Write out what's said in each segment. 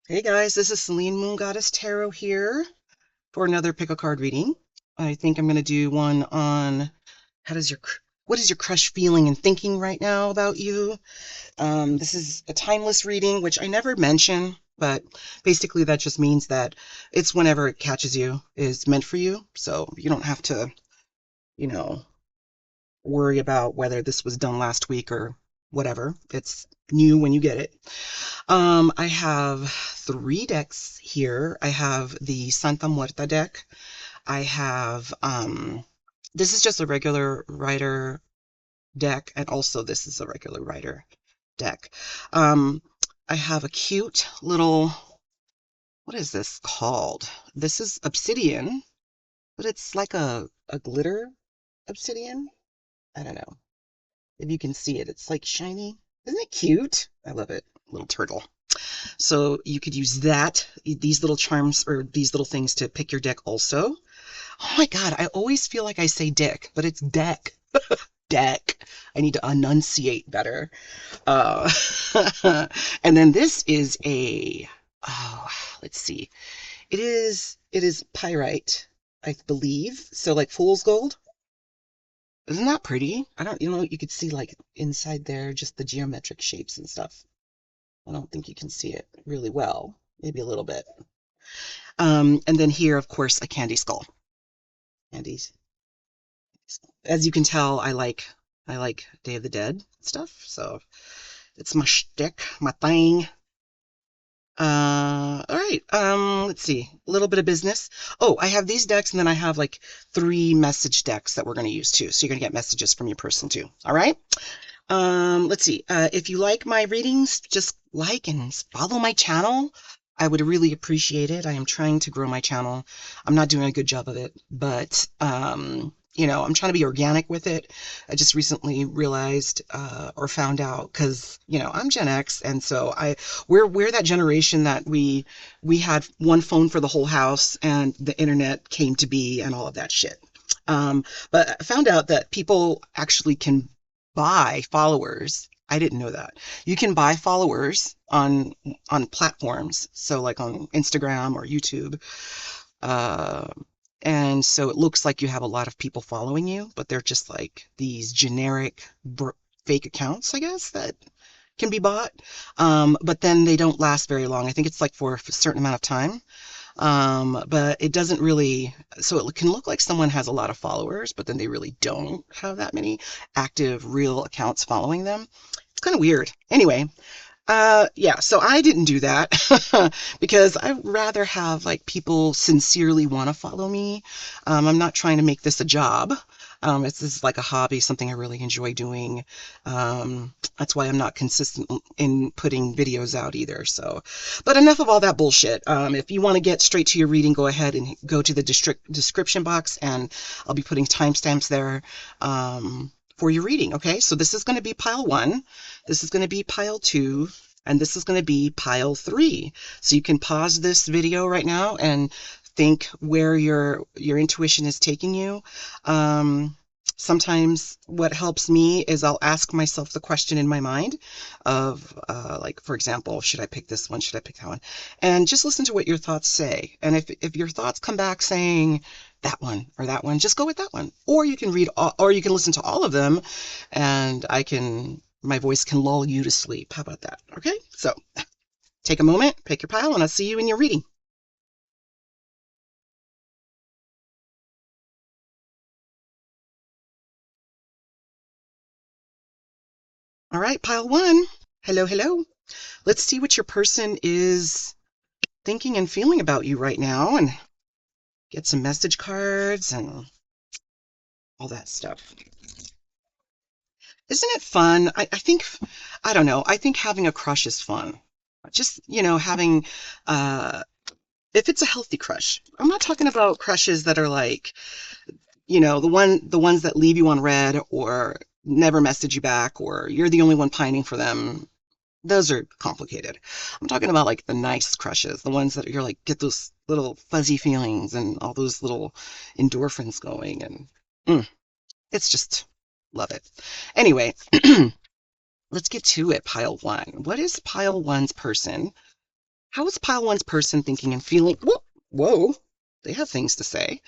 Hey guys, this is Selene Moon Goddess Tarot here for another pick a card reading. I think I'm going to do one on what is your crush feeling and thinking right now about you? This is a timeless reading, which I never mention, but basically that just means that it's whenever it catches you is meant for you. So you don't have to, you know, worry about whether this was done last week or whatever. It's new when you get it. I have three decks here. I have the Santa Muerta deck. I have, this is just a regular writer deck, and also this is a regular writer deck. Um, I have a cute little, what is this called? This is obsidian, but it's like a glitter obsidian. I don't know if you can see it. It's like shiny. Isn't it cute? I love it. Little turtle. So you could use that, these little charms or these little things to pick your deck also. Oh my God, I always feel like I say dick, but it's deck. Deck. I need to enunciate better. Uh, and then this is oh, let's see. It is pyrite, I believe. So like fool's gold. Isn't that pretty? I don't, you could see like inside there, just the geometric shapes and stuff. I don't think you can see it really well, maybe a little bit. And then here, of course, a candy skull. Candies. As you can tell, I like Day of the Dead stuff, so it's my shtick, my thing. All right. Let's see. A little bit of business. Oh, I have these decks, and then I have like three message decks that we're going to use too. So you're going to get messages from your person too. All right. Let's see. If you like my readings, just like and follow my channel. I would really appreciate it. I am trying to grow my channel. I'm not doing a good job of it, but I'm trying to be organic with it. I just recently realized or found out because I'm Gen X, and so we're that generation that we had one phone for the whole house, and the internet came to be, and all of that shit. But I found out that people actually can buy followers. I didn't know that. You can buy followers on platforms, so like on Instagram or YouTube. Uh, and so it looks like you have a lot of people following you, but they're just like these generic fake accounts, I guess, that can be bought. But then they don't last very long. I think it's like for a certain amount of time. But it doesn't really, so it can look like someone has a lot of followers, but then they really don't have that many active, real accounts following them. It's kind of weird. Anyway, yeah, so I didn't do that because I'd rather have like people sincerely want to follow me. I'm not trying to make this a job. It's this is like a hobby, something I really enjoy doing. That's why I'm not consistent in putting videos out either. So, but enough of all that bullshit. If you want to get straight to your reading, go ahead and go to the description box, and I'll be putting timestamps there. For your reading. Okay, so this is going to be pile one, this is going to be pile two, and this is going to be pile three. So you can pause this video right now and think where your intuition is taking you. Sometimes what helps me is I'll ask myself the question in my mind of like, for example, should I pick this one? Should I pick that one? And just listen to what your thoughts say. And if your thoughts come back saying that one or that one, just go with that one. Or you can or you can listen to all of them, and my voice can lull you to sleep. How about that? Okay, so take a moment, pick your pile, and I'll see you in your reading. All right, pile one. Hello, hello. Let's see what your person is thinking and feeling about you right now, and get some message cards and all that stuff. Isn't it fun? I think, I don't know, I think having a crush is fun. Just, having, if it's a healthy crush. I'm not talking about crushes that are like, the ones that leave you on red or never message you back or you're the only one pining for them. Those are complicated. I'm talking about like the nice crushes, the ones that you're like get those little fuzzy feelings and all those little endorphins going, and it's just Love it. Anyway, let's get to it. Pile one. What is pile one's person? How is pile one's person thinking and feeling? Whoa, whoa. They have things to say.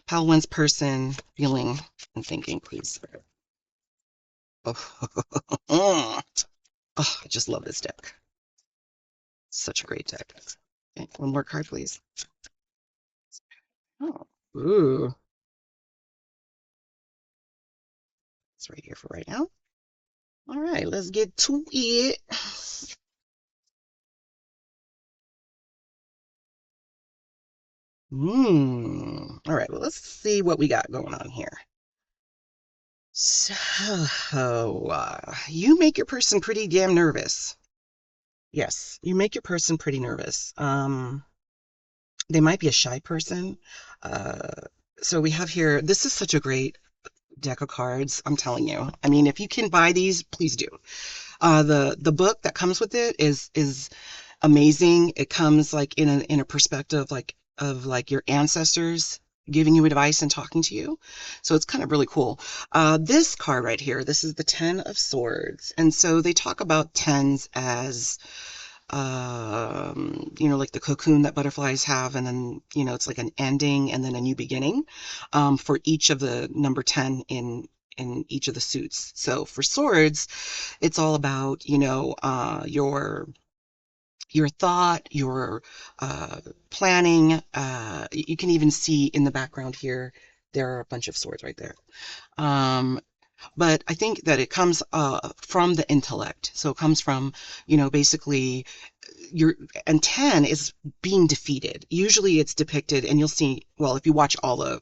Pile one's person feeling and thinking, please. Oh, oh, I just love this deck. Such a great deck. Okay, one more card, please. Oh, ooh. It's right here for right now. All right, let's get to it. All right, well, let's see what we got going on here. So, you make your person pretty damn nervous. Yes, you make your person pretty nervous. They might be a shy person. Uh, so we have here, this is such a great deck of cards, I'm telling you. I mean, if you can buy these, please do. The book that comes with it is amazing. It comes like in a perspective like your ancestors giving you advice and talking to you. So it's kind of really cool. This card right here, this is the Ten of Swords. And so they talk about tens as like the cocoon that butterflies have, and then, it's like an ending and then a new beginning, for each of the number 10 in each of the suits. So for swords, it's all about, your thought, your planning. You can even see in the background here, there are a bunch of swords right there. But I think that it comes from the intellect. So it comes from, basically and 10 is being defeated. Usually it's depicted, and you'll see, well, if you watch all the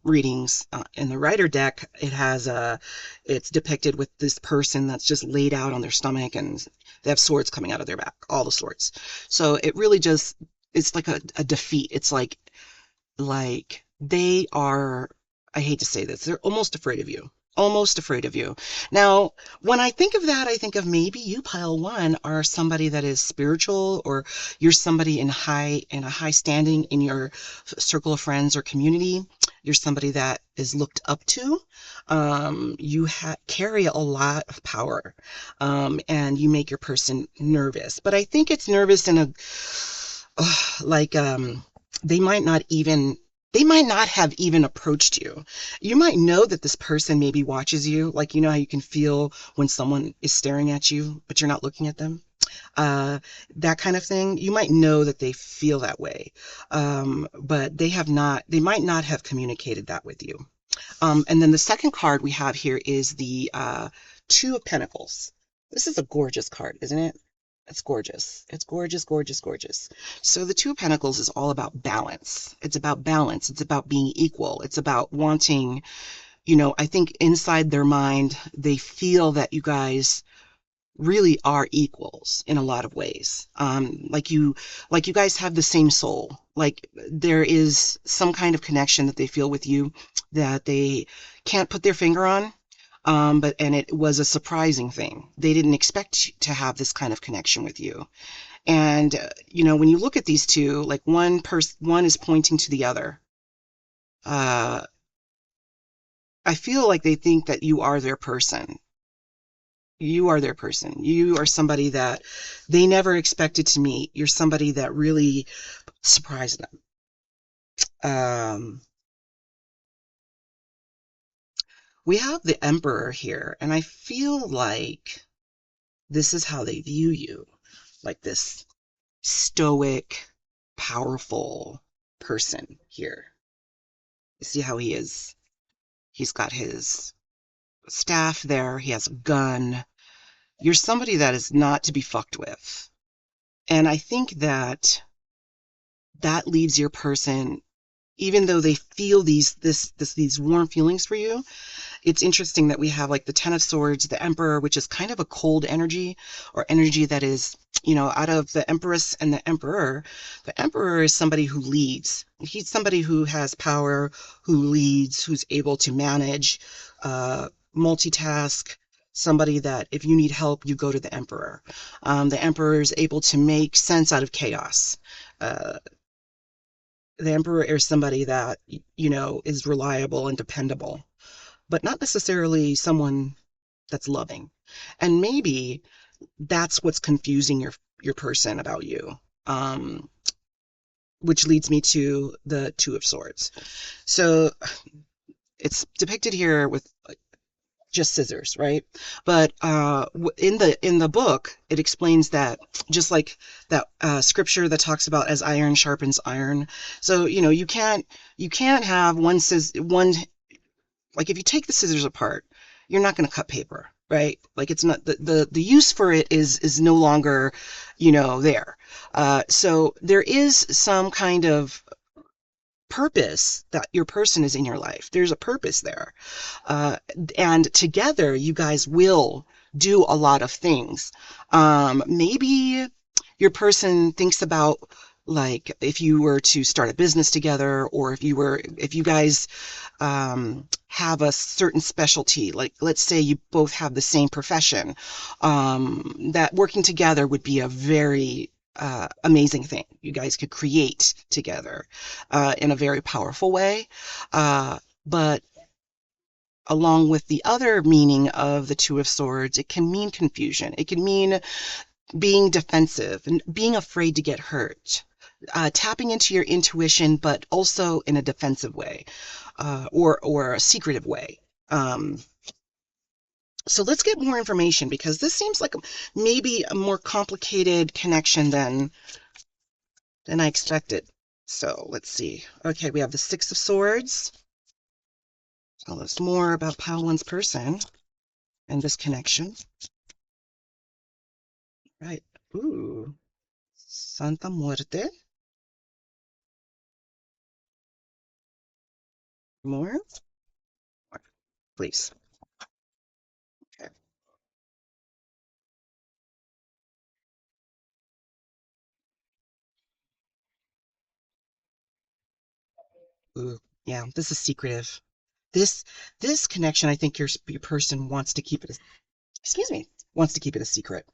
readings in the writer deck, it's depicted with this person that's just laid out on their stomach, and they have swords coming out of their back, all the swords. So it really just, it's like a defeat. It's like they are, I hate to say this, they're almost afraid of you. Almost afraid of you. Now, when I think of that, I think of maybe you, pile one, are somebody that is spiritual, or you're somebody in a high standing in your circle of friends or community. You're somebody that is looked up to. You carry a lot of power, and you make your person nervous. But I think it's nervous in a like they might not have even approached you. You might know that this person maybe watches you, like, how you can feel when someone is staring at you, but you're not looking at them. That kind of thing. You might know that they feel that way, but they might not have communicated that with you. And then the second card we have here is the Two of Pentacles. This is a gorgeous card, isn't it? It's gorgeous. It's gorgeous, gorgeous, gorgeous. So the Two of Pentacles is all about balance. It's about balance. It's about being equal. It's about wanting, I think inside their mind, they feel that you guys really are equals in a lot of ways. Like you guys have the same soul. Like there is some kind of connection that they feel with you that they can't put their finger on. And it was a surprising thing. They didn't expect to have this kind of connection with you. And, when you look at these two, like one is pointing to the other. I feel like they think that you are their person. You are their person. You are somebody that they never expected to meet. You're somebody that really surprised them. We have the Emperor here, and I feel like this is how they view you, like this stoic, powerful person here. You see how he is? He's got his staff there. He has a gun. You're somebody that is not to be fucked with. And I think that leaves your person, even though they feel these warm feelings for you. It's interesting that we have like the Ten of Swords, the Emperor, which is kind of a cold energy, or energy that is, out of the Empress and the Emperor. The Emperor is somebody who leads. He's somebody who has power, who leads, who's able to manage, multitask, somebody that if you need help, you go to the Emperor. The Emperor is able to make sense out of chaos. The Emperor is somebody that, is reliable and dependable. but not necessarily someone that's loving. And maybe that's what's confusing your person about you. Um, which leads me to the Two of Swords. So it's depicted here with just scissors, right? But in the book, it explains that just like that scripture that talks about as iron sharpens iron. So you can't have one, like if you take the scissors apart, you're not going to cut paper, right? Like it's not the use for it is no longer, there. So there is some kind of purpose that your person is in your life. There's a purpose there. Uh, and together, you guys will do a lot of things. Maybe your person thinks about like if you were to start a business together, or if you guys have a certain specialty, like let's say you both have the same profession, that working together would be a very amazing thing. You guys could create together in a very powerful way. But along with the other meaning of the Two of Swords, it can mean confusion. It can mean being defensive and being afraid to get hurt. Tapping into your intuition, but also in a defensive way, or a secretive way. Um, so let's get more information, because this seems like maybe a more complicated connection than I expected. So let's see. Okay, we have the Six of Swords. Tell us more about pile one's person and this connection. Right. Ooh. Santa Muerte. More? Please. Okay. Ooh. Yeah, this is secretive. This this connection, I think your person wants to keep it excuse me, wants to keep it a secret.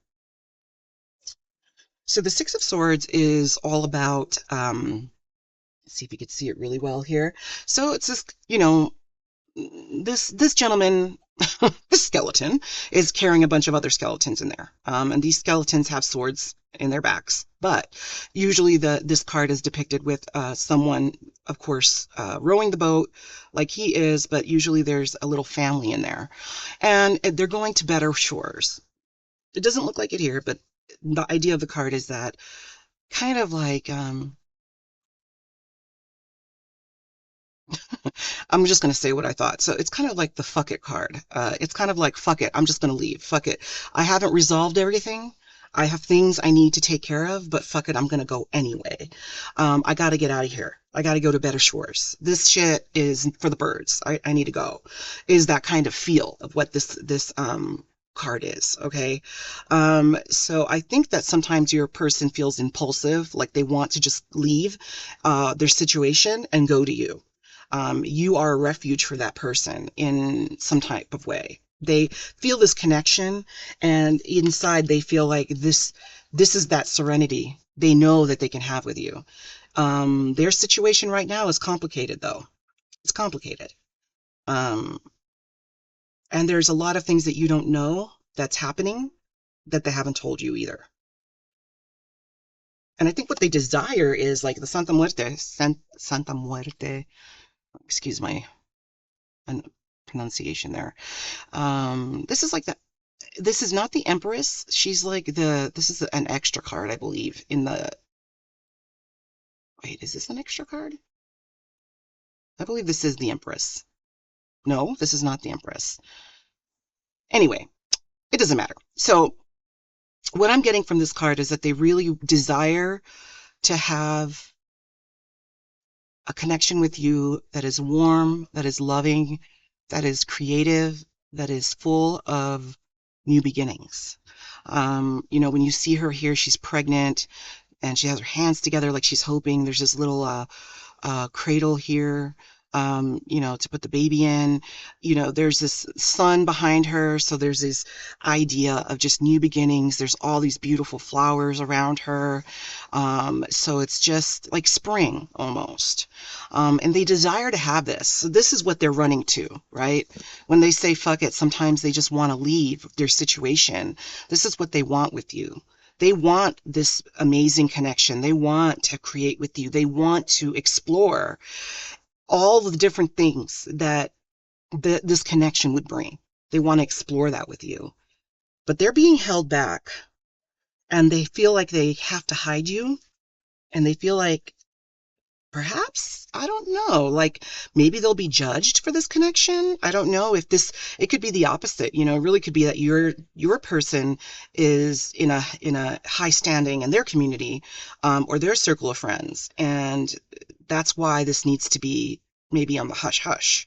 So the Six of Swords is all about let's see if you could see it really well here. So it's this, this gentleman, this skeleton, is carrying a bunch of other skeletons in there. And these skeletons have swords in their backs. But usually this card is depicted with someone, of course, rowing the boat like he is, but usually there's a little family in there. And they're going to better shores. It doesn't look like it here, but the idea of the card is that kind of like I'm just going to say what I thought. So it's kind of like the fuck it card. It's kind of like, fuck it, I'm just going to leave. Fuck it. I haven't resolved everything. I have things I need to take care of, but fuck it, I'm going to go anyway. I got to get out of here. I got to go to better shores. This shit is for the birds. I need to go. Is that kind of feel of what this card is, okay? So I think that sometimes your person feels impulsive, like they want to just leave their situation and go to you. You are a refuge for that person in some type of way. They feel this connection, and inside they feel like this is that serenity they know that they can have with you. Their situation right now is complicated, though. It's complicated. Um, and there's a lot of things that you don't know that's happening that they haven't told you either. And I think what they desire is like the Santa Muerte, excuse my pronunciation there. This is like this is not the Empress. She's like this is an extra card, I believe, in the, wait, is this an extra card? I believe this is the Empress. No, this is not the Empress. Anyway, it doesn't matter. So what I'm getting from this card is that they really desire to have a connection with you that is warm, that is loving, that is creative, that is full of new beginnings. When you see her here, she's pregnant and she has her hands together like she's hoping. There's this little cradle here. to put the baby in. There's this sun behind her, so there's this idea of just new beginnings. There's all these beautiful flowers around her. So it's just like spring almost. And they desire to have this. So this is what they're running to, right? When they say fuck it, sometimes they just want to leave their situation. This is what they want with you. They want this amazing connection. They want to create with you. They want to explore all of the different things that this connection would bring. They want to explore that with you. But they're being held back and they feel like they have to hide you, and they feel like perhaps, I don't know, like maybe they'll be judged for this connection. I don't know if it could be the opposite, it really could be that your person is in a high standing in their community, or their circle of friends. And that's why this needs to be maybe on the hush hush.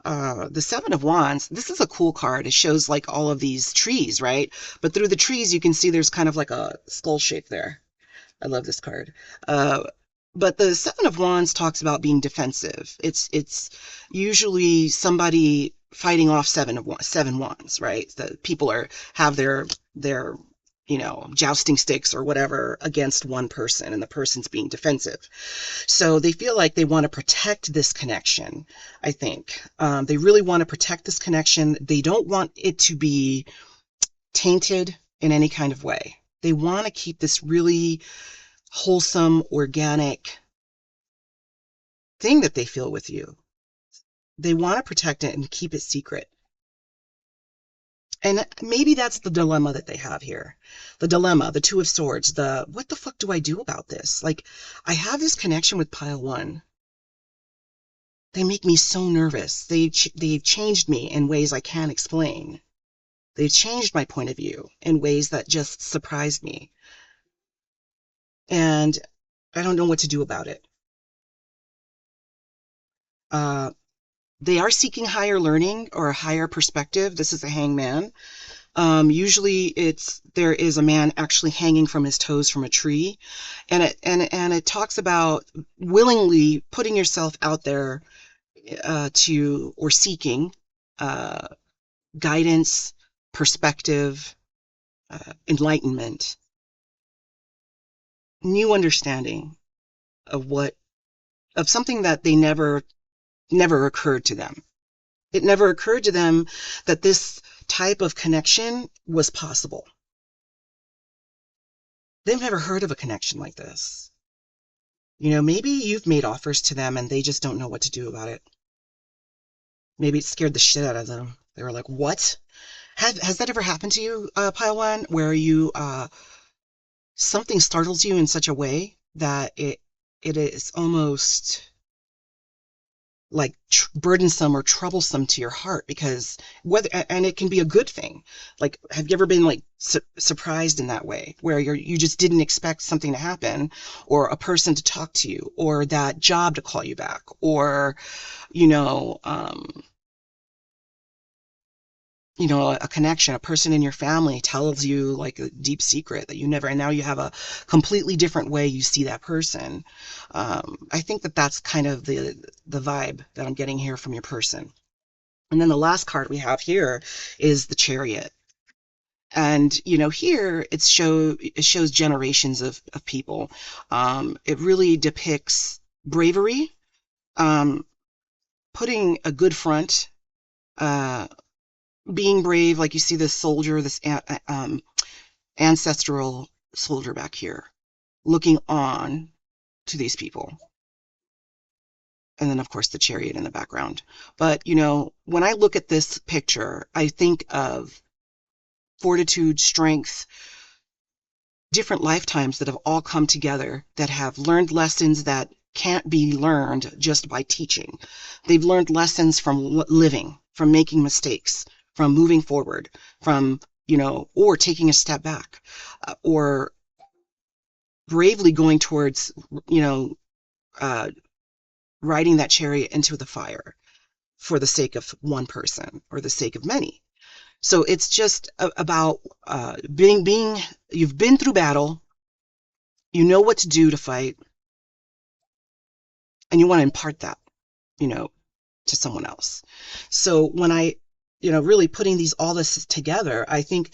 The Seven of Wands, this is a cool card. It shows like all of these trees, right? But through the trees, you can see there's kind of like a skull shape there. I love this card. Uh, but the Seven of Wands talks about being defensive. It's usually somebody fighting off seven wands, right? The people have their jousting sticks or whatever against one person, and the person's being defensive. So they feel like they want to protect this connection. I think they really want to protect this connection. They don't want it to be tainted in any kind of way. They want to keep this really wholesome, organic thing that they feel with you. They want to protect it and keep it secret. And maybe that's the dilemma that they have here. The dilemma, the Two of Swords, what the fuck do I do about this? Like, I have this connection with pile one. They make me so nervous. They've changed me in ways I can't explain. They've changed my point of view in ways that just surprised me. And I don't know what to do about it. Uh, they are seeking higher learning or a higher perspective. This is a hangman. Usually there is a man actually hanging from his toes from a tree. And it talks about willingly putting yourself out there, or seeking uh, guidance, perspective, enlightenment, new understanding of something that they never occurred to them. It never occurred to them that this type of connection was possible. They've never heard of a connection like this. Maybe you've made offers to them and they just don't know what to do about it. Maybe it scared the shit out of them. They were like, what? Has that ever happened to you, Pile One, where something startles you in such a way that it is almost like burdensome or troublesome to your heart? Because and it can be a good thing. Like, have you ever been like surprised in that way, where you just didn't expect something to happen, or a person to talk to you, or that job to call you back, or you know um a connection, a person in your family tells you like a deep secret that you never, and now you have a completely different way you see that person. I think that that's kind of the vibe that I'm getting here from your person. And then the last card we have here is the Chariot. And here it shows generations of people. It really depicts bravery, um, putting a good front, uh, being brave. Like, you see this soldier, this ancestral soldier back here, looking on to these people. And then, of course, the Chariot in the background. But, when I look at this picture, I think of fortitude, strength, different lifetimes that have all come together, that have learned lessons that can't be learned just by teaching. They've learned lessons from living, from making mistakes, from moving forward, from, or taking a step back, or bravely going towards, uh, riding that chariot into the fire for the sake of one person or the sake of many. So it's just about you've been through battle, you know what to do to fight, and you want to impart that, you know, to someone else. So when I, really putting all this together, I think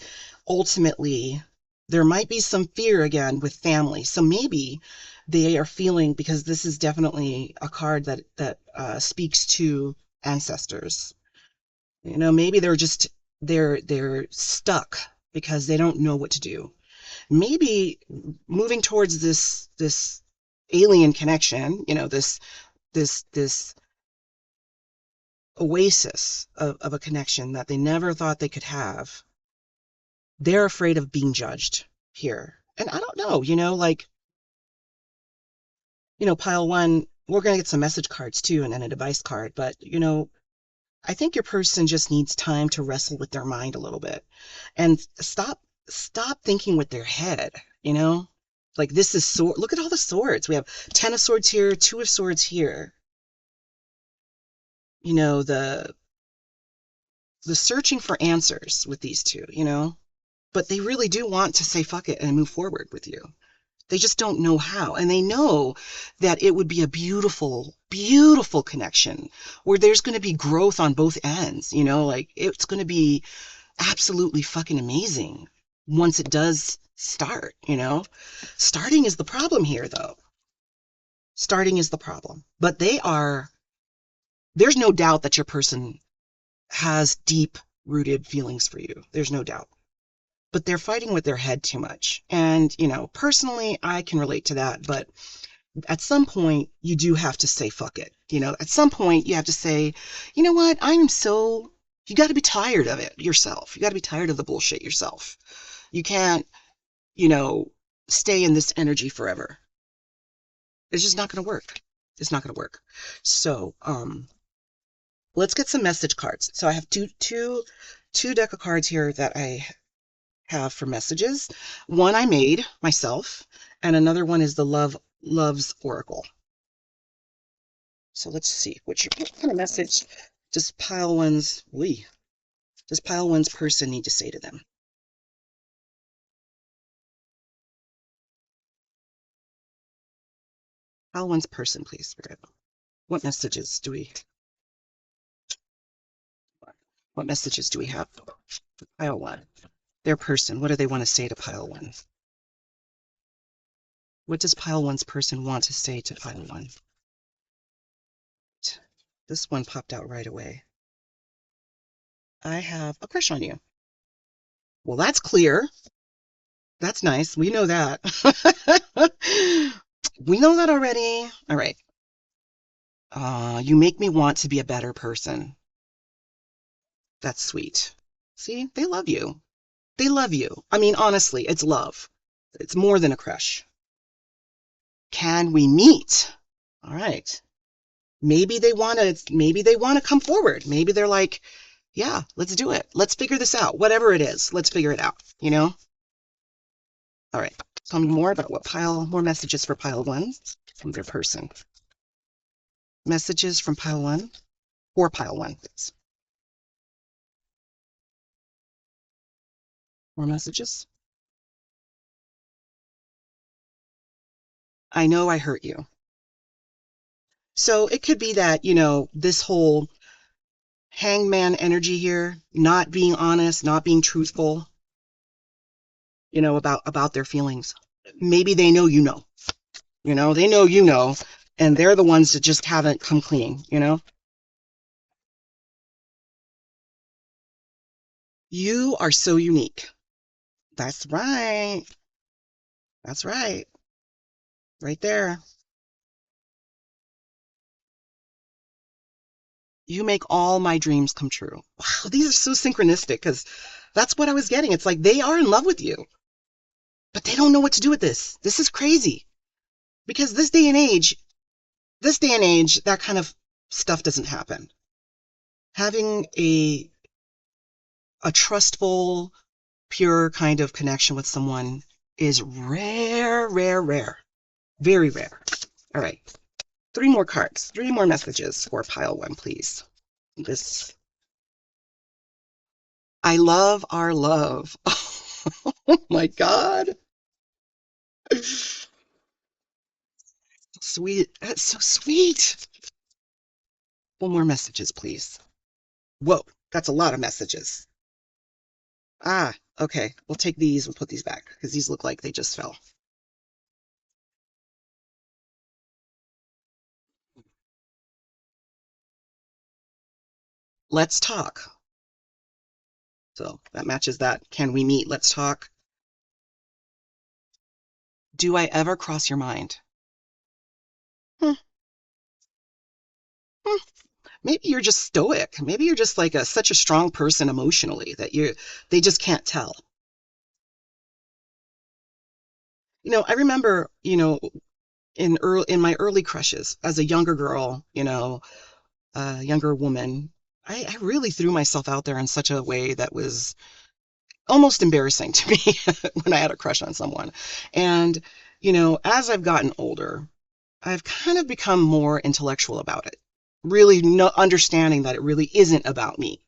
ultimately there might be some fear again with family. So maybe they are feeling, because this is definitely a card that speaks to ancestors. Maybe they're stuck because they don't know what to do. Maybe moving towards this alien connection, this oasis of a connection that they never thought they could have. They're afraid of being judged here. And I don't know, like, pile one, we're going to get some message cards too, and then a device card. But, I think your person just needs time to wrestle with their mind a little bit and stop thinking with their head, like this is sword. Look at all the swords. We have 10 of swords here, 2 of swords here. The searching for answers with these two, but they really do want to say fuck it and move forward with you. They just don't know how. And they know that it would be a beautiful, beautiful connection where there's going to be growth on both ends, like it's going to be absolutely fucking amazing once it does start, Starting is the problem here, though. Starting is the problem. But there's no doubt that your person has deep rooted feelings for you. There's no doubt. But they're fighting with their head too much. And, personally, I can relate to that. But at some point, you do have to say, fuck it. At some point, you have to say, you know what? You got to be tired of it yourself. You got to be tired of the bullshit yourself. You can't, stay in this energy forever. It's just not going to work. It's not going to work. So, let's get some message cards. So I have two deck of cards here that I have for messages. One I made myself, and another one is the Love's Oracle. So let's see what kind of message does pile one's person need to say to them? Pile one's person, please, Spirit. What messages do we have for pile one? Their person. What do they want to say to pile one? What does pile one's person want to say to pile one? This one popped out right away. I have a crush on you. Well, that's clear. That's nice. We know that. We know that already. All right. You make me want to be a better person. That's sweet. See, they love you. They love you. I mean, honestly, it's love. It's more than a crush. Can we meet? All right. Maybe they want to come forward. Maybe they're like, yeah, let's do it. Let's figure this out. Whatever it is, let's figure it out, All right. Tell me more about more messages for pile one from their person. Messages from pile one for pile one. More messages. I know I hurt you. So it could be that, this whole hangman energy here, not being honest, not being truthful, about their feelings. Maybe they know, they know, and they're the ones that just haven't come clean, You are so unique. That's right. That's right. Right there. You make all my dreams come true. Wow, these are so synchronistic because that's what I was getting. It's like they are in love with you, but they don't know what to do with this. This is crazy because this day and age, that kind of stuff doesn't happen. Having a trustful, pure kind of connection with someone is rare, rare, rare. Very rare. All right. 3 more cards. 3 more messages for pile one, please. This. I love our love. Oh my God. Sweet. That's so sweet. One more messages, please. Whoa, that's a lot of messages. Ah, okay. We'll take these and put these back because these look like they just fell. Let's talk. So that matches that. Can we meet? Let's talk. Do I ever cross your mind? Hmm, hmm. Maybe you're just stoic. Maybe you're just like such a strong person emotionally that they just can't tell. I remember, in my early crushes as a younger girl, a younger woman, I really threw myself out there in such a way that was almost embarrassing to me when I had a crush on someone. And, as I've gotten older, I've kind of become more intellectual about it. Really no understanding that it really isn't about me.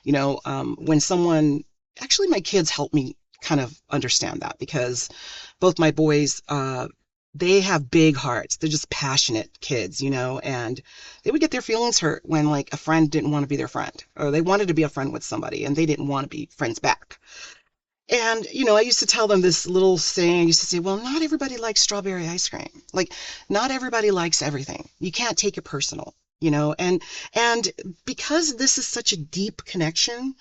When someone, actually, my kids help me kind of understand that because both my boys, they have big hearts. They're just passionate kids, and they would get their feelings hurt when like a friend didn't want to be their friend or they wanted to be a friend with somebody and they didn't want to be friends back. And, I used to tell them this little saying. I used to say, well, not everybody likes strawberry ice cream. Like, not everybody likes everything. You can't take it personal, and because this is such a deep connection,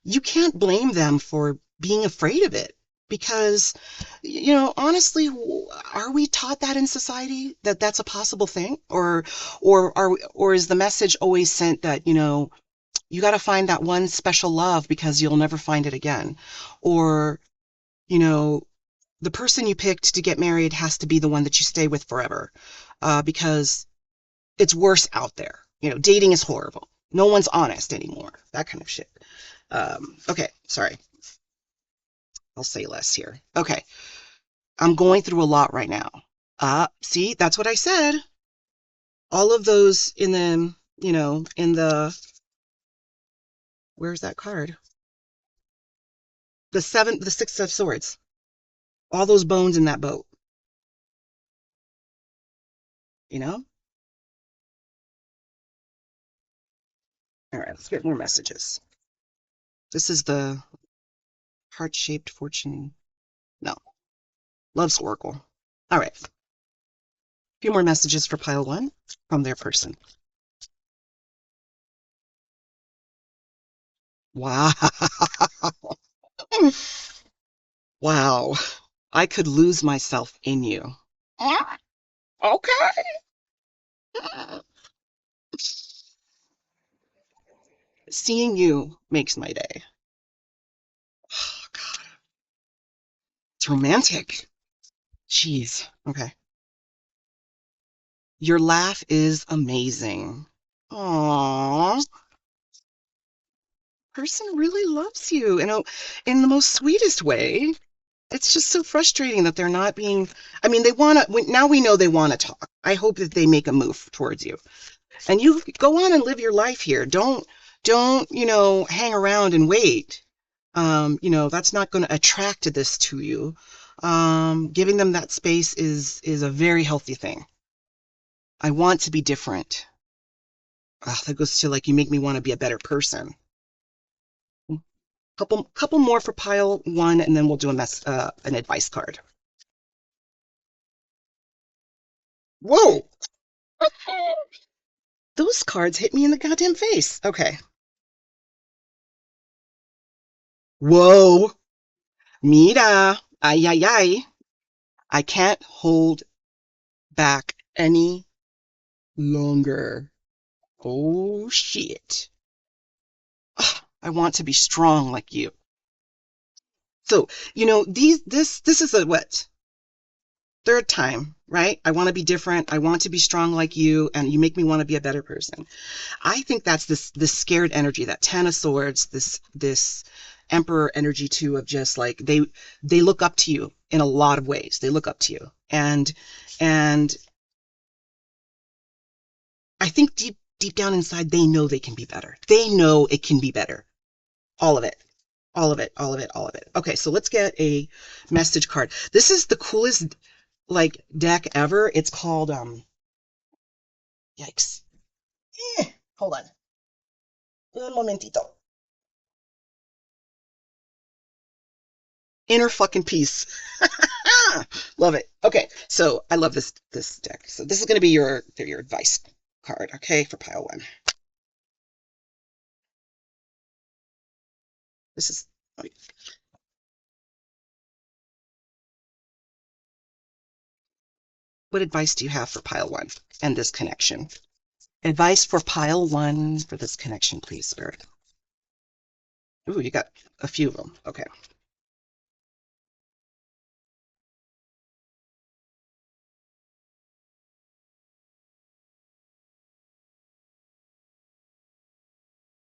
you can't blame them for being afraid of it because, honestly, are we taught that in society that that's a possible thing? Or is the message always sent that, you got to find that one special love because you'll never find it again? Or, you know, the person you picked to get married has to be the one that you stay with forever, because it's worse out there. Dating is horrible. No one's honest anymore. That kind of shit. Okay, sorry. I'll say less here. Okay, I'm going through a lot right now. See, that's what I said. All of those where's that card? The six of swords. All those bones in that boat, you know? All right, let's get more messages. This is the heart-shaped fortune. No, love's oracle. All right, a few more messages for pile one from their person. Wow. Wow. I could lose myself in you. Okay. Seeing you makes my day. Oh, God, it's romantic. Jeez. Okay. Your laugh is amazing. Aww. Person really loves you, in the most sweetest way. It's just so frustrating that they're not being. I mean, they want to. Now we know they want to talk. I hope that they make a move towards you, and you go on and live your life here. Don't hang around and wait. That's not going to attract this to you. Giving them that space is a very healthy thing. I want to be different. That goes to like you make me want to be a better person. Couple more for pile one, and then we'll do an advice card. Whoa! Those cards hit me in the goddamn face. Okay. Whoa. Mira. Ay, ay, ay. I can't hold back any longer. Oh, shit. Ugh, I want to be strong like you. So, this is a what? Third time, right? I want to be different. I want to be strong like you, and you make me want to be a better person. I think that's this scared energy, that Ten of Swords, this Emperor energy too, of just like they look up to you in a lot of ways. They look up to you, and I think deep down inside they know they can be better. They know it can be better. All of it. All of it, all of it, all of it. Okay, so let's get a message card. This is the coolest deck ever. It's called yikes. Eh, Hold on. Un momentito. Inner fucking peace. Love it. Okay, so I love this deck. So this is going to be your advice card, okay, for pile one. This is what advice do you have for pile one and this connection? Advice for pile one for this connection, please, Spirit. Ooh, you got a few of them. Okay.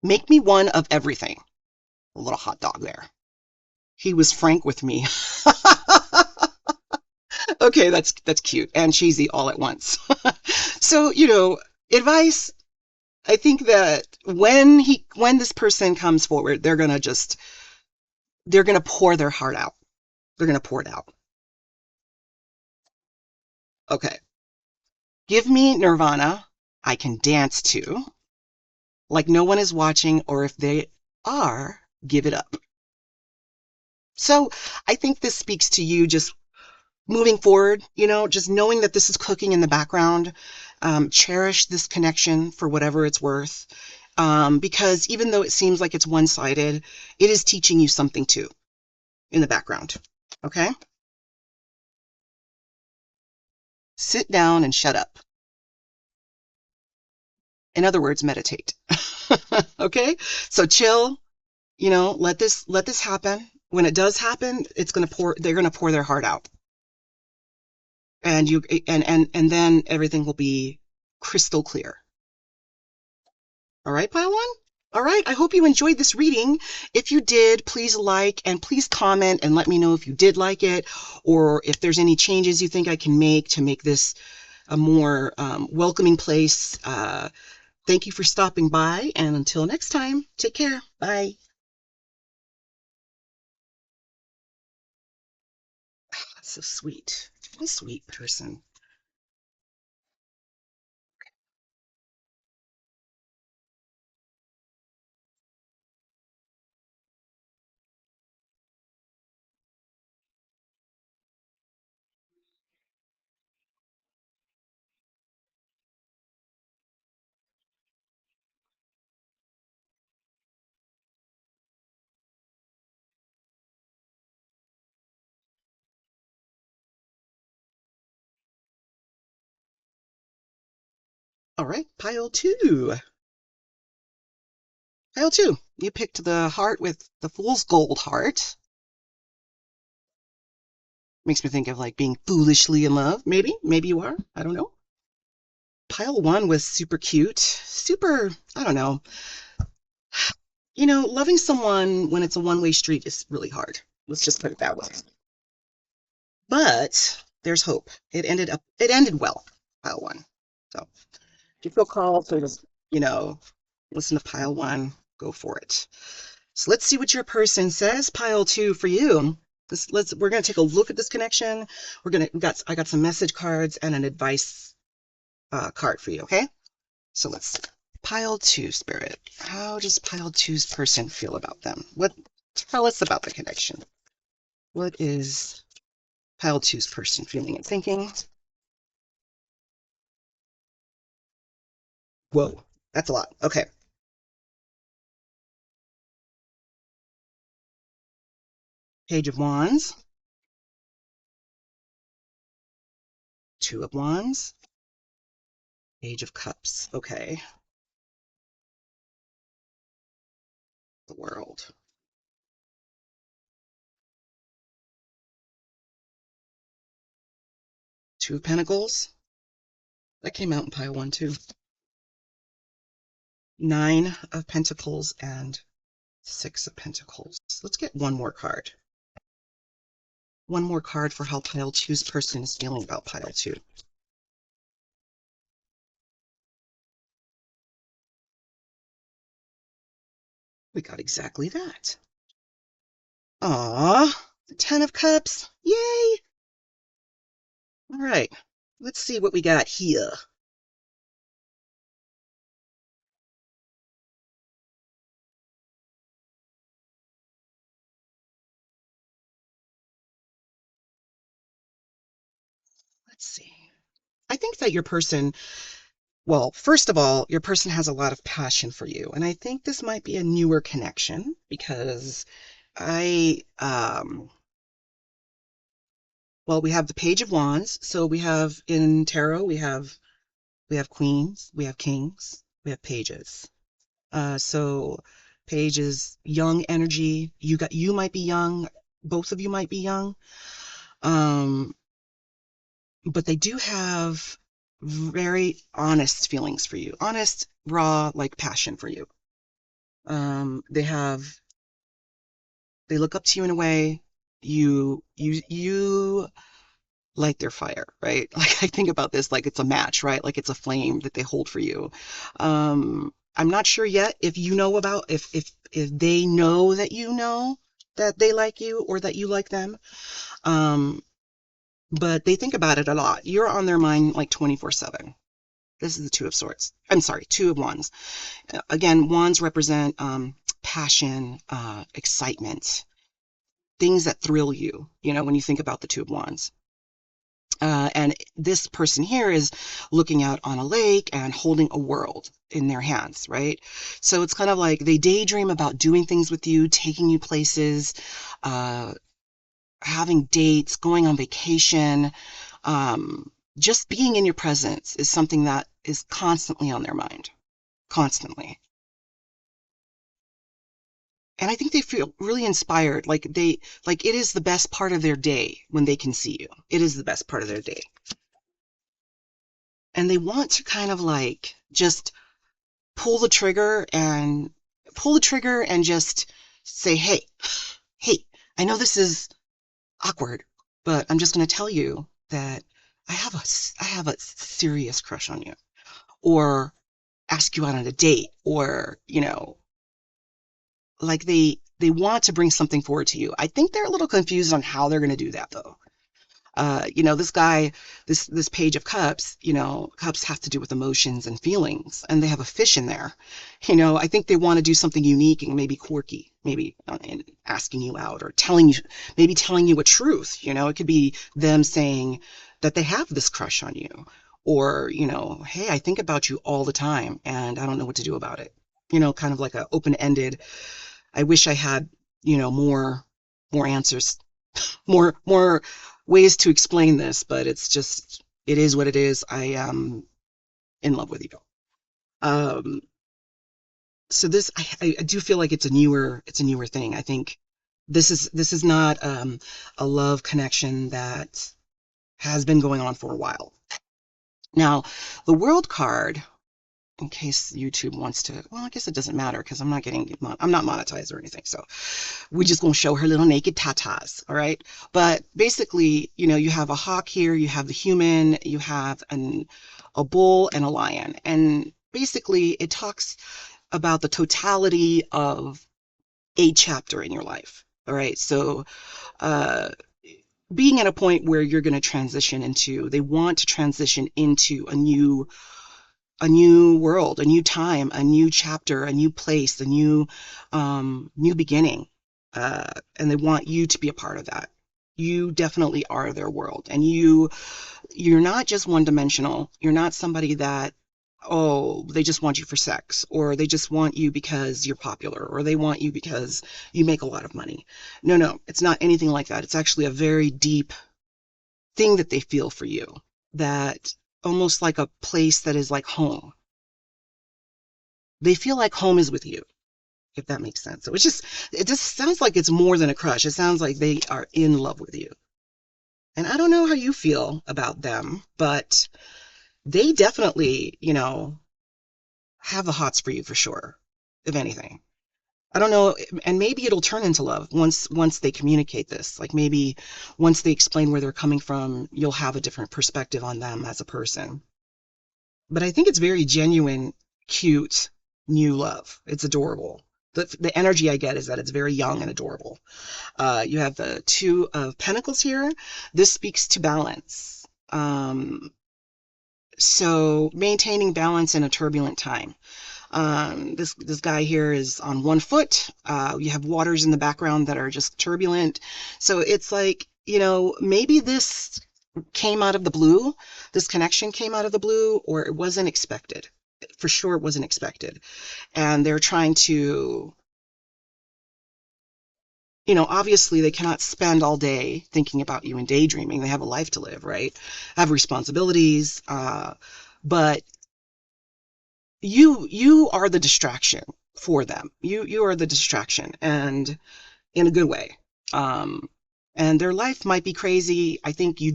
Make me one of everything. A little hot dog there. He was frank with me. Okay, that's cute and cheesy all at once. So, advice, I think that when this person comes forward, they're gonna pour their heart out. They're gonna pour it out. Okay. Give me Nirvana I can dance to, like no one is watching, or if they are, give it up. So I think this speaks to you just moving forward, just knowing that this is cooking in the background. Cherish this connection for whatever it's worth. Because even though it seems like it's one-sided, it is teaching you something too in the background. Okay? Sit down and shut up. In other words, meditate. Okay? So chill, let this happen. When it does happen, they're gonna pour their heart out. And then everything will be crystal clear. All right, pile one? All right, I hope you enjoyed this reading. If you did, please like and please comment and let me know if you did like it, or if there's any changes you think I can make to make this a more welcoming place. Thank you for stopping by, and until next time, take care. Bye. That's so sweet. What a sweet person. All right, pile two. Pile two. You picked the heart with the fool's gold heart. Makes me think of like being foolishly in love. Maybe you are. I don't know. Pile one was super cute. Super, I don't know. Loving someone when it's a one-way street is really hard. Let's just put it that way. But there's hope. It ended well, pile one. So if you feel called to just, listen to pile one, go for it. So let's see what your person says. Pile two for you. We're gonna take a look at this connection. I got some message cards and an advice card for you. Okay. So let's pile two, Spirit. How does pile two's person feel about them? Tell us about the connection. What is pile two's person feeling and thinking? Whoa, that's a lot. Okay. Page of Wands, Two of Wands, Page of Cups. Okay. The World. Two of Pentacles. That came out in pile one too. Nine of Pentacles and Six of Pentacles. Let's get one more card. One more card for how pile two's person is feeling about pile two. We got exactly that. Aw, the Ten of Cups. Yay! All right, let's see what we got here. Let's see. I think that your person, well, first of all, your person has a lot of passion for you. And I think this might be a newer connection because I, well, we have the Page of Wands. So we have in tarot, we have queens, we have kings, we have pages. So page is young energy. You might be young, both of you might be young. Um, but they do have very honest feelings for you. Honest, raw, like passion for you. They have they look up to you in a way you light their fire, right? Like I think about this like it's a match, right? Like it's a flame that they hold for you. I'm not sure yet if you know about if they know that they like you or that you like them. Um, but they think about it a lot. You're on their mind like 24/7. This is the Two of Swords. I'm sorry, Two of Wands. Again, wands represent passion, excitement, things that thrill you, when you think about the Two of Wands. And this person here is looking out on a lake and holding a world in their hands, right? So it's kind of like they daydream about doing things with you, taking you places, uh, having dates, going on vacation. Just being in your presence is something that is constantly on their mind, constantly. And I think they feel really inspired, like it is the best part of their day when they can see you. It is the best part of their day. And they want to kind of like just pull the trigger and just say, hey, I know this is awkward, but I'm just going to tell you that I have a serious crush on you, or ask you out on a date, or like they want to bring something forward to you. I think they're a little confused on how they're going to do that though. This guy, this Page of Cups, cups have to do with emotions and feelings, and they have a fish in there. I think they want to do something unique and maybe quirky, maybe in asking you out or maybe telling you a truth. It could be them saying that they have this crush on you, or, hey, I think about you all the time and I don't know what to do about it. Kind of like a open-ended, I wish I had, more answers, more ways to explain this, but it is what it is. I am in love with you. Um, so this, I do feel like it's a newer thing. I think this is not a love connection that has been going on for a while. Now, the World card, in case YouTube wants to, well, I guess it doesn't matter because I'm not monetized or anything. So we're just going to show her little naked tatas. All right. But basically, you have a hawk here, you have the human, you have a bull and a lion. And basically it talks about the totality of a chapter in your life. All right. So, being at a point where you're going to they want to transition into a new world, a new time, a new chapter, a new place, a new beginning. And they want you to be a part of that. You definitely are their world. And you're not just one dimensional. You're not somebody that, oh, they just want you for sex, or they just want you because you're popular, or they want you because you make a lot of money. No, it's not anything like that. It's actually a very deep thing that they feel for you, that almost like a place that is like home. They feel like home is with you, if that makes sense. So it just sounds like it's more than a crush. It sounds like they are in love with you. And I don't know how you feel about them, but they definitely, have the hots for you for sure, if anything. I don't know, and maybe it'll turn into love once they communicate this. Like maybe once they explain where they're coming from, you'll have a different perspective on them as a person. But I think it's very genuine, cute, new love. It's adorable. The energy I get is that it's very young and adorable. You have the Two of Pentacles here. This speaks to balance. So maintaining balance in a turbulent time. This guy here is on one foot. You have waters in the background that are just turbulent. So it's like, maybe this came out of the blue. This connection came out of the blue, or it wasn't expected. For sure, it wasn't expected. And they're trying to, obviously they cannot spend all day thinking about you and daydreaming. They have a life to live, right? Have responsibilities. But you are the distraction for them. You are the distraction, and in a good way. Um, and their life might be crazy. I think you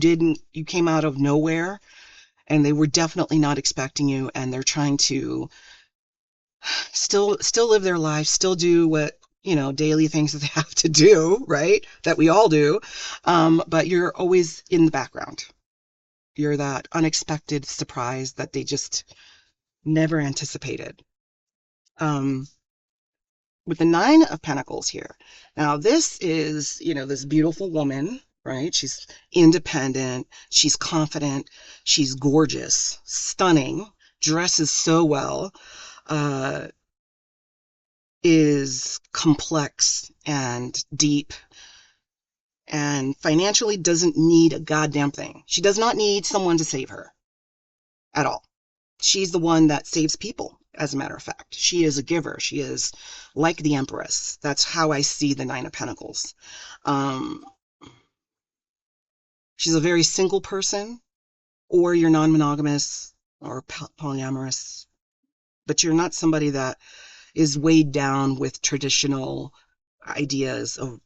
came out of nowhere, and they were definitely not expecting you, and they're trying to still live their life, still do what, daily things that they have to do, right? That we all do. But you're always in the background. You're that unexpected surprise that they just never anticipated. Um, with the Nine of Pentacles here. Now, this is, this beautiful woman, right? She's independent, she's confident, she's gorgeous, stunning, dresses so well, uh, is complex and deep, and financially doesn't need a goddamn thing. She does not need someone to save her at all. She's the one that saves people, as a matter of fact. She is a giver. She is like the Empress. That's how I see the Nine of Pentacles. Um, she's a very single person, or you're non-monogamous or polyamorous, but you're not somebody that is weighed down with traditional ideas of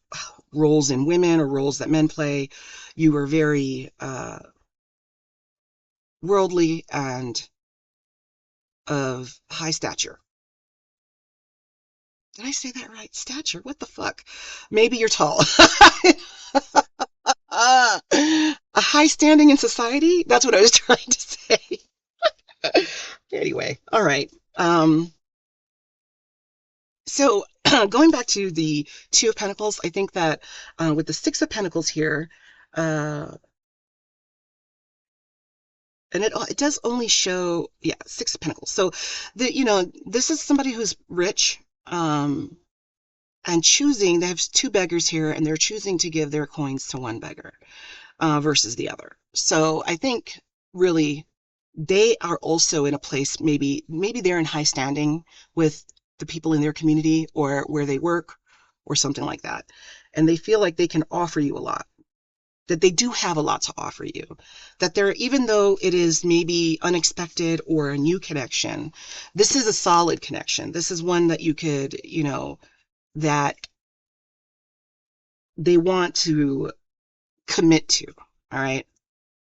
roles in women or roles that men play. You are very worldly and of high stature. Did I say that right? Stature? What the fuck? Maybe you're tall. A high standing in society? That's what I was trying to say. Anyway, all right. So going back to the Two of Pentacles, I think that with the Six of Pentacles here, uh, and it does only show, yeah, Six of Pentacles. So this is somebody who's rich, and choosing. They have two beggars here, and they're choosing to give their coins to one beggar versus the other. So I think really they are also in a place, maybe they're in high standing with the people in their community or where they work or something like that, and they feel like they can offer you a lot, that they do have a lot to offer you, that they're, even though it is maybe unexpected or a new connection, this is a solid connection. This is one that you could, that they want to commit to. All right.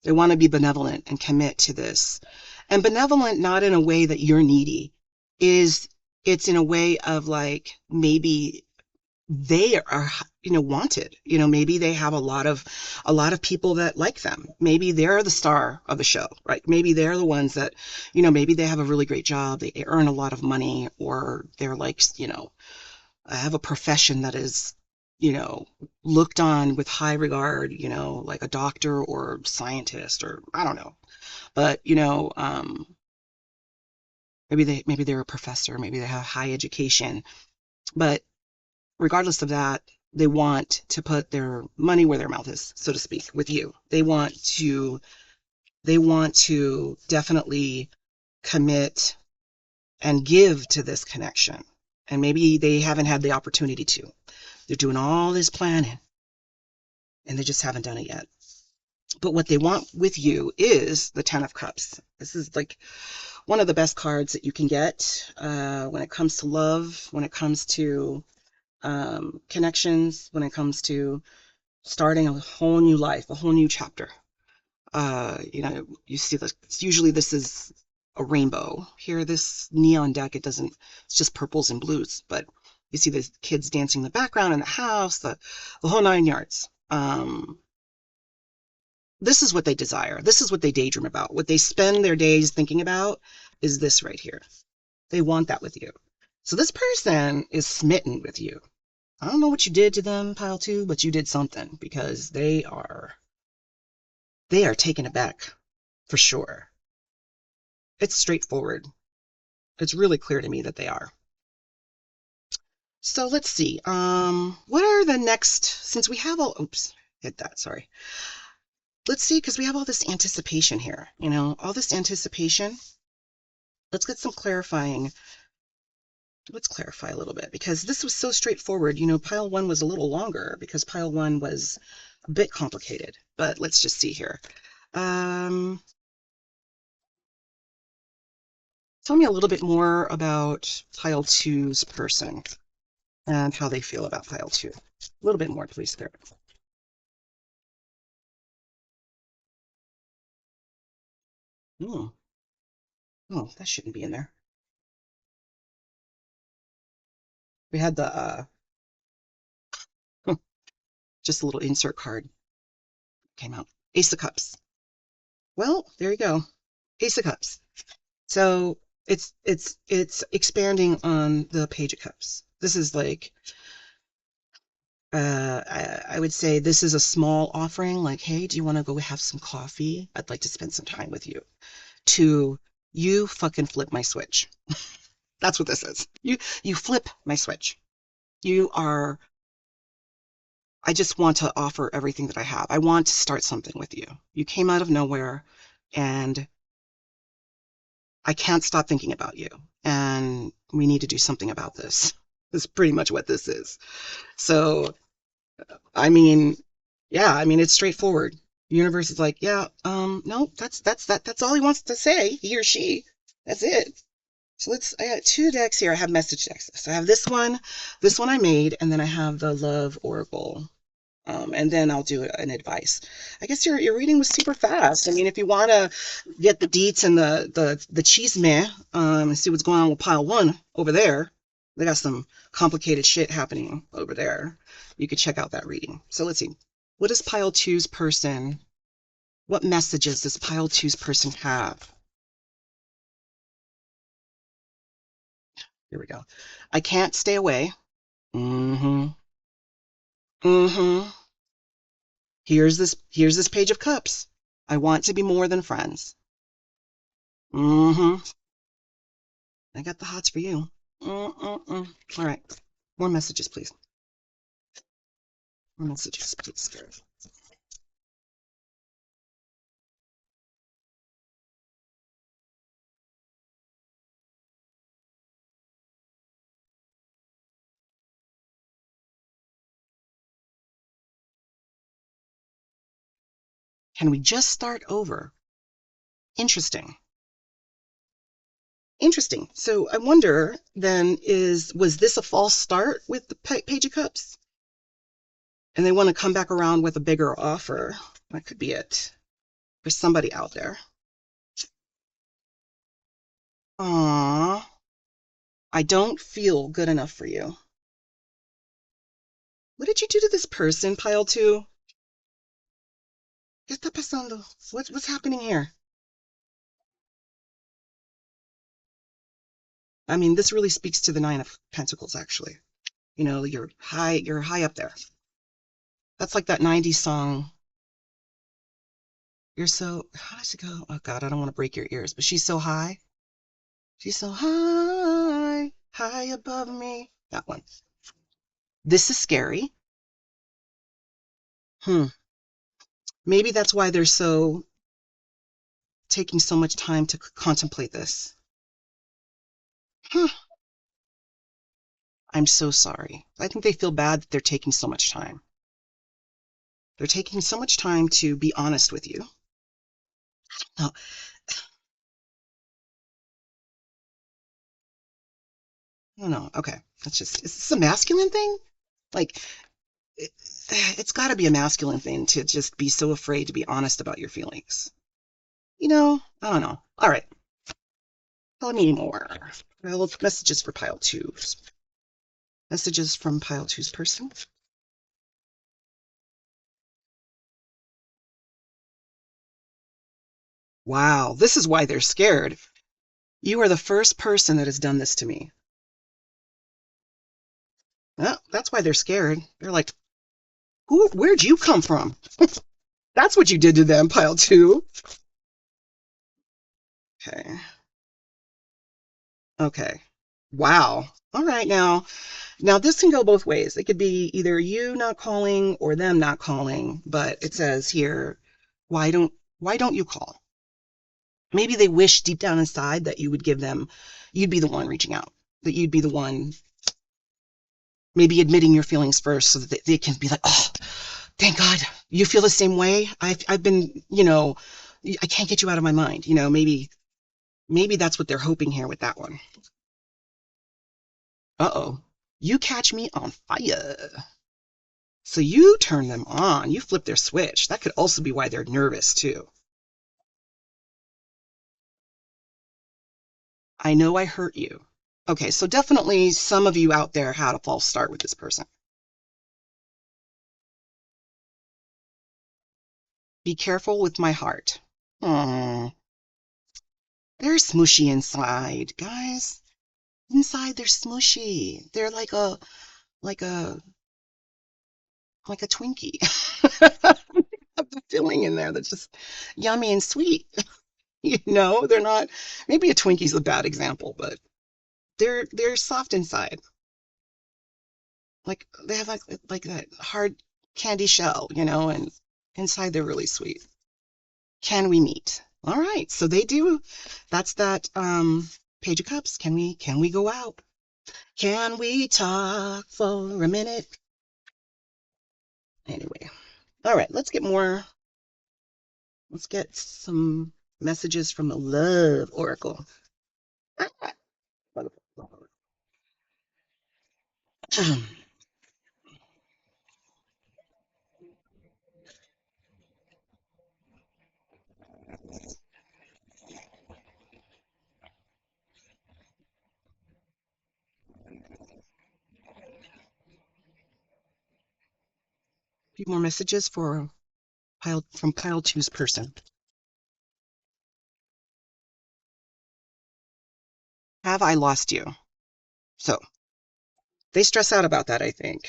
They want to be benevolent and commit to this. And benevolent, not in a way that you're needy, it's in a way of like, maybe they are, wanted. Maybe they have a lot of people that like them. Maybe they're the star of the show, right? Maybe they're the ones that, maybe they have a really great job, they earn a lot of money, or they're like, have a profession that is, looked on with high regard, like a doctor or scientist, or I don't know. But, maybe they're a professor, maybe they have high education. But regardless of that, they want to put their money where their mouth is, so to speak, with you. They want to definitely commit and give to this connection. And maybe they haven't had the opportunity to. They're doing all this planning and they just haven't done it yet. But what they want with you is the Ten of Cups. This is like one of the best cards that you can get when it comes to love, when it comes to connections, when it comes to starting a whole new life, a whole new chapter. You see this, usually this is a rainbow. Here, this neon deck, it's just purples and blues, but you see the kids dancing in the background in the house, the whole nine yards. This is what they desire. This is what they daydream about. What they spend their days thinking about is this right here. They want that with you. So this person is smitten with you. I don't know what you did to them, pile two, but you did something, because they are taken aback for sure. It's straightforward. It's really clear to me that they are. So let's see. What are the next, since we have all, oops, hit that, sorry. let's see, because we have all this anticipation here, all this anticipation. Let's get some clarifying. Let's clarify a little bit because this was so straightforward. Pile one was a little longer because pile one was a bit complicated, but let's just see here. Um, Tell me a little bit more about pile two's person and how they feel about pile two. A little bit more, please, there. Oh, oh, that shouldn't be in there. We had the just a little insert card came out. Ace of Cups. Well, there you go. Ace of Cups. So it's expanding on the Page of Cups. This is like I would say this is a small offering, like, hey, do you want to go have some coffee? I'd like to spend some time with you. To you fucking flip my switch. That's what this is. You flip my switch. You are I just want to offer everything that I have. I want to start something with you. You came out of nowhere and I can't stop thinking about you. And we need to do something about this. That's pretty much what this is. So, I mean, yeah, it's straightforward. The universe is like, yeah, no, that's all he wants to say, he or she. That's it. So I got two decks here. I have message decks. So I have this one I made, and then I have the Love Oracle. And then I'll do an advice. I guess your reading was super fast. If you want to get the deets and the chisme, and see what's going on with pile one over there, they got some complicated shit happening over there. You could check out that reading. So let's see. What does pile two's person? What messages does pile two's person have? Here we go. I can't stay away. Mm-hmm. Mm-hmm. Here's this Page of Cups. I want to be more than friends. Mm-hmm. I got the hots for you. Mm-mm-mm. All right. More messages, please. More messages, please, Spirit. Can we just start over? Interesting. Interesting. So I wonder then was this a false start with the Page of Cups? And they want to come back around with a bigger offer. That could be it. There's somebody out there. Aww. I don't feel good enough for you. What did you do to this person, pile two? ¿Qué está pasando? What's happening here? This really speaks to the Nine of Pentacles, actually. You're high up there. That's like that 90s song. How does it go? Oh God, I don't want to break your ears, but she's so high. She's so high, high above me. That one. This is scary. Maybe that's why they're taking so much time to contemplate this. I'm so sorry. I think they feel bad that they're taking so much time. They're taking so much time to be honest with you. No. I don't know. Okay. Is this a masculine thing? Like, it's got to be a masculine thing to just be so afraid to be honest about your feelings. I don't know. All right. Tell me more. Well, messages for pile two. Messages from pile two's person. Wow, this is why they're scared. You are the first person that has done this to me. Well, that's why they're scared. They're like, where'd you come from? That's what you did to them, pile two. Okay. Okay. Wow. All right, now this can go both ways. It could be either you not calling or them not calling, but it says here, why don't you call? Maybe they wish deep down inside that you would give them, you'd be the one reaching out, that you'd be the one maybe admitting your feelings first so that they can be like, oh, thank God you feel the same way. I've been, I can't get you out of my mind. Maybe that's what they're hoping here with that one. Uh-oh. You catch me on fire. So you turn them on. You flip their switch. That could also be why they're nervous too. I know I hurt you. Okay, so definitely some of you out there had a false start with this person. Be careful with my heart. Hmm. They're smushy inside, guys. Inside they're smushy. They're like a like a Twinkie. Have the filling in there that's just yummy and sweet. They're not. Maybe a Twinkie's a bad example, but they're soft inside. Like they have like that hard candy shell, and inside they're really sweet. Can we meet? All right, so they do. That's that Page of Cups. Can we go out? Can we talk for a minute? Anyway, all right, let's get some messages from the love oracle. A few more messages from pile two's person. Have I lost you? So they stress out about that, I think.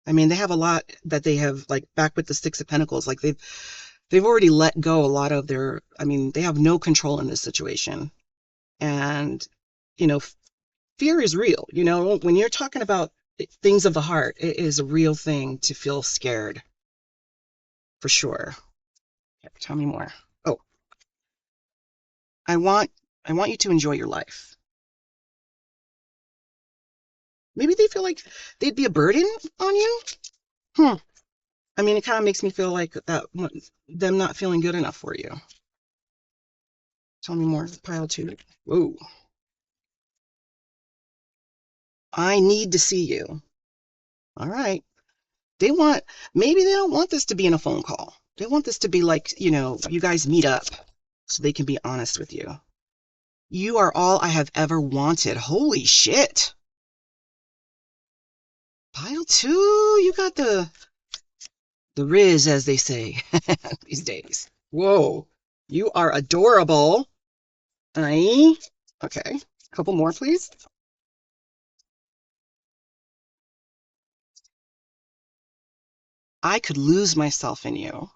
I mean, they have a lot that they have, like back with the Six of Pentacles, like they've already let go a lot of their, I mean, they have no control in this situation. And, you know, fear is real. When you're talking about things of the heart, it is a real thing to feel scared, for sure. Okay, tell me more. Oh, I want you to enjoy your life. Maybe they feel like they'd be a burden on you. Hmm. I mean, it kind of makes me feel like that them not feeling good enough for you. Tell me more. Pile two. Whoa. I need to see you. All right. They want, maybe they don't want this to be in a phone call. They want this to be like, you guys meet up so they can be honest with you. You are all I have ever wanted. Holy shit. Pile two, you got the riz, as they say these days. Whoa. You are adorable. Aye. Okay. A couple more, please. I could lose myself in you.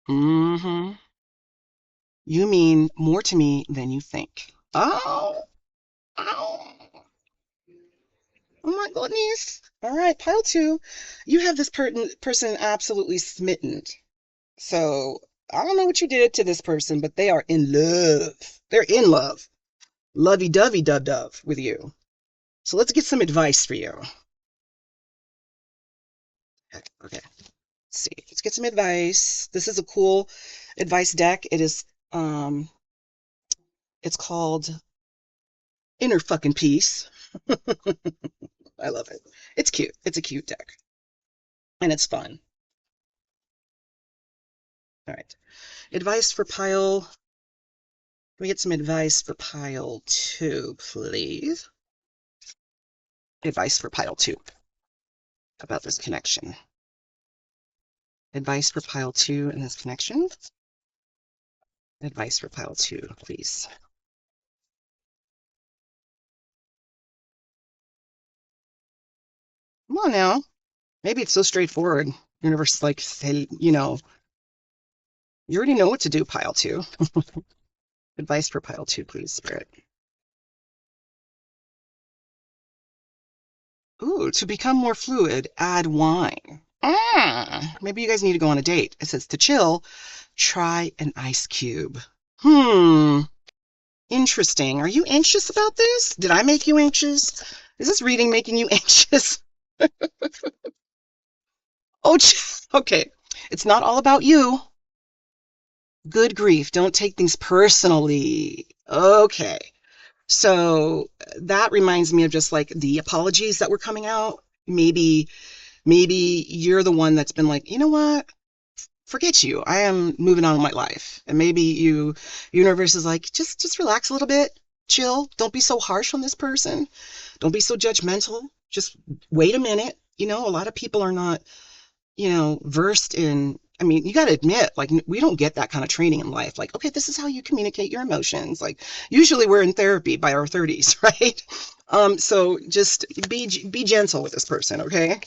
Mm-hmm. You mean more to me than you think. Oh, oh, oh my goodness. All right, pile two. You have this person absolutely smitten. So I don't know what you did to this person, but they are in love. They're in love. Lovey-dovey dub-dove with you. So let's get some advice for you. Okay. Let's see. Let's get some advice. This is a cool advice deck. It's called Inner Fucking Peace. I love it. It's cute. It's a cute deck. And it's fun. All right. Advice for pile. Can we get some advice for pile two, please? Advice for pile two about this connection. Advice for pile two in this connection. Advice for pile two, please. Come on now. Maybe it's so straightforward. Universe is like, say, you already know what to do, pile two. Advice for pile two, please, Spirit. Ooh, to become more fluid, add wine. Maybe you guys need to go on a date. It says to chill, try an ice cube. Hmm. Interesting. Are you anxious about this? Did I make you anxious? Is this reading making you anxious? Oh, okay. It's not all about you. Good grief. Don't take things personally. Okay. So that reminds me of just like the apologies that were coming out. Maybe you're the one that's been like, you know what? Forget you. I am moving on with my life. And maybe universe is like, just relax a little bit. Chill. Don't be so harsh on this person. Don't be so judgmental. Just wait a minute. A lot of people are not, versed in, I mean, you got to admit, like, we don't get that kind of training in life. Like, okay, this is how you communicate your emotions. Like, usually we're in therapy by our 30s, right? So just be gentle with this person, okay?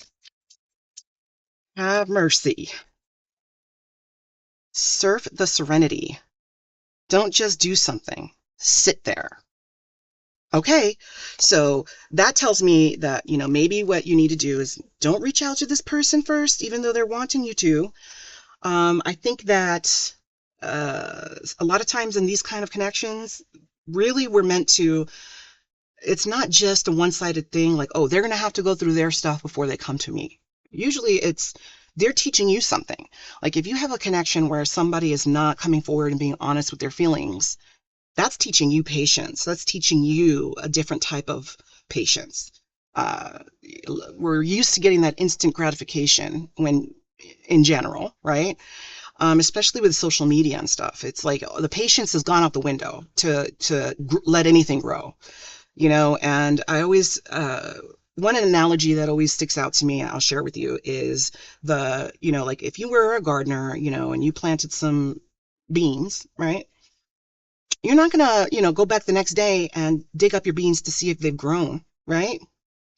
Have mercy. Surf the serenity. Don't just do something. Sit there. Okay, so that tells me that, maybe what you need to do is don't reach out to this person first, even though they're wanting you to. I think that a lot of times in these kind of connections, really we're meant to, it's not just a one-sided thing like, oh, they're going to have to go through their stuff before they come to me. Usually they're teaching you something. Like if you have a connection where somebody is not coming forward and being honest with their feelings, that's teaching you patience. That's teaching you a different type of patience. Uh, we're used to getting that instant gratification when, in general, right? Especially with social media and stuff. It's like the patience has gone out the window to let anything grow, And I always one analogy that always sticks out to me, I'll share with you, is like if you were a gardener, and you planted some beans, right? You're not gonna, go back the next day and dig up your beans to see if they've grown, right?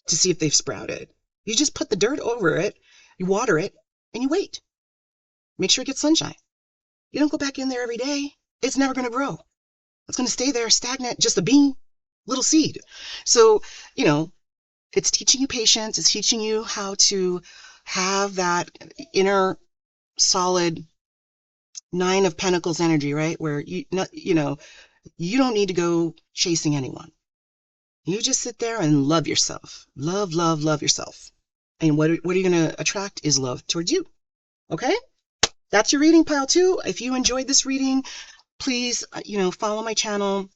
To see if they've sprouted. You just put the dirt over it, you water it, and you wait. Make sure it gets sunshine. You don't go back in there every day. It's never going to grow. It's going to stay there stagnant, just a bean, little seed. So, you know, it's teaching you patience. It's teaching you how to have that inner solid nine of pentacles energy, right? Where you don't need to go chasing anyone. You just sit there and love yourself. Love, love, love yourself. And what are you going to attract is love towards you. Okay? That's your reading, pile two. If you enjoyed this reading, please, follow my channel,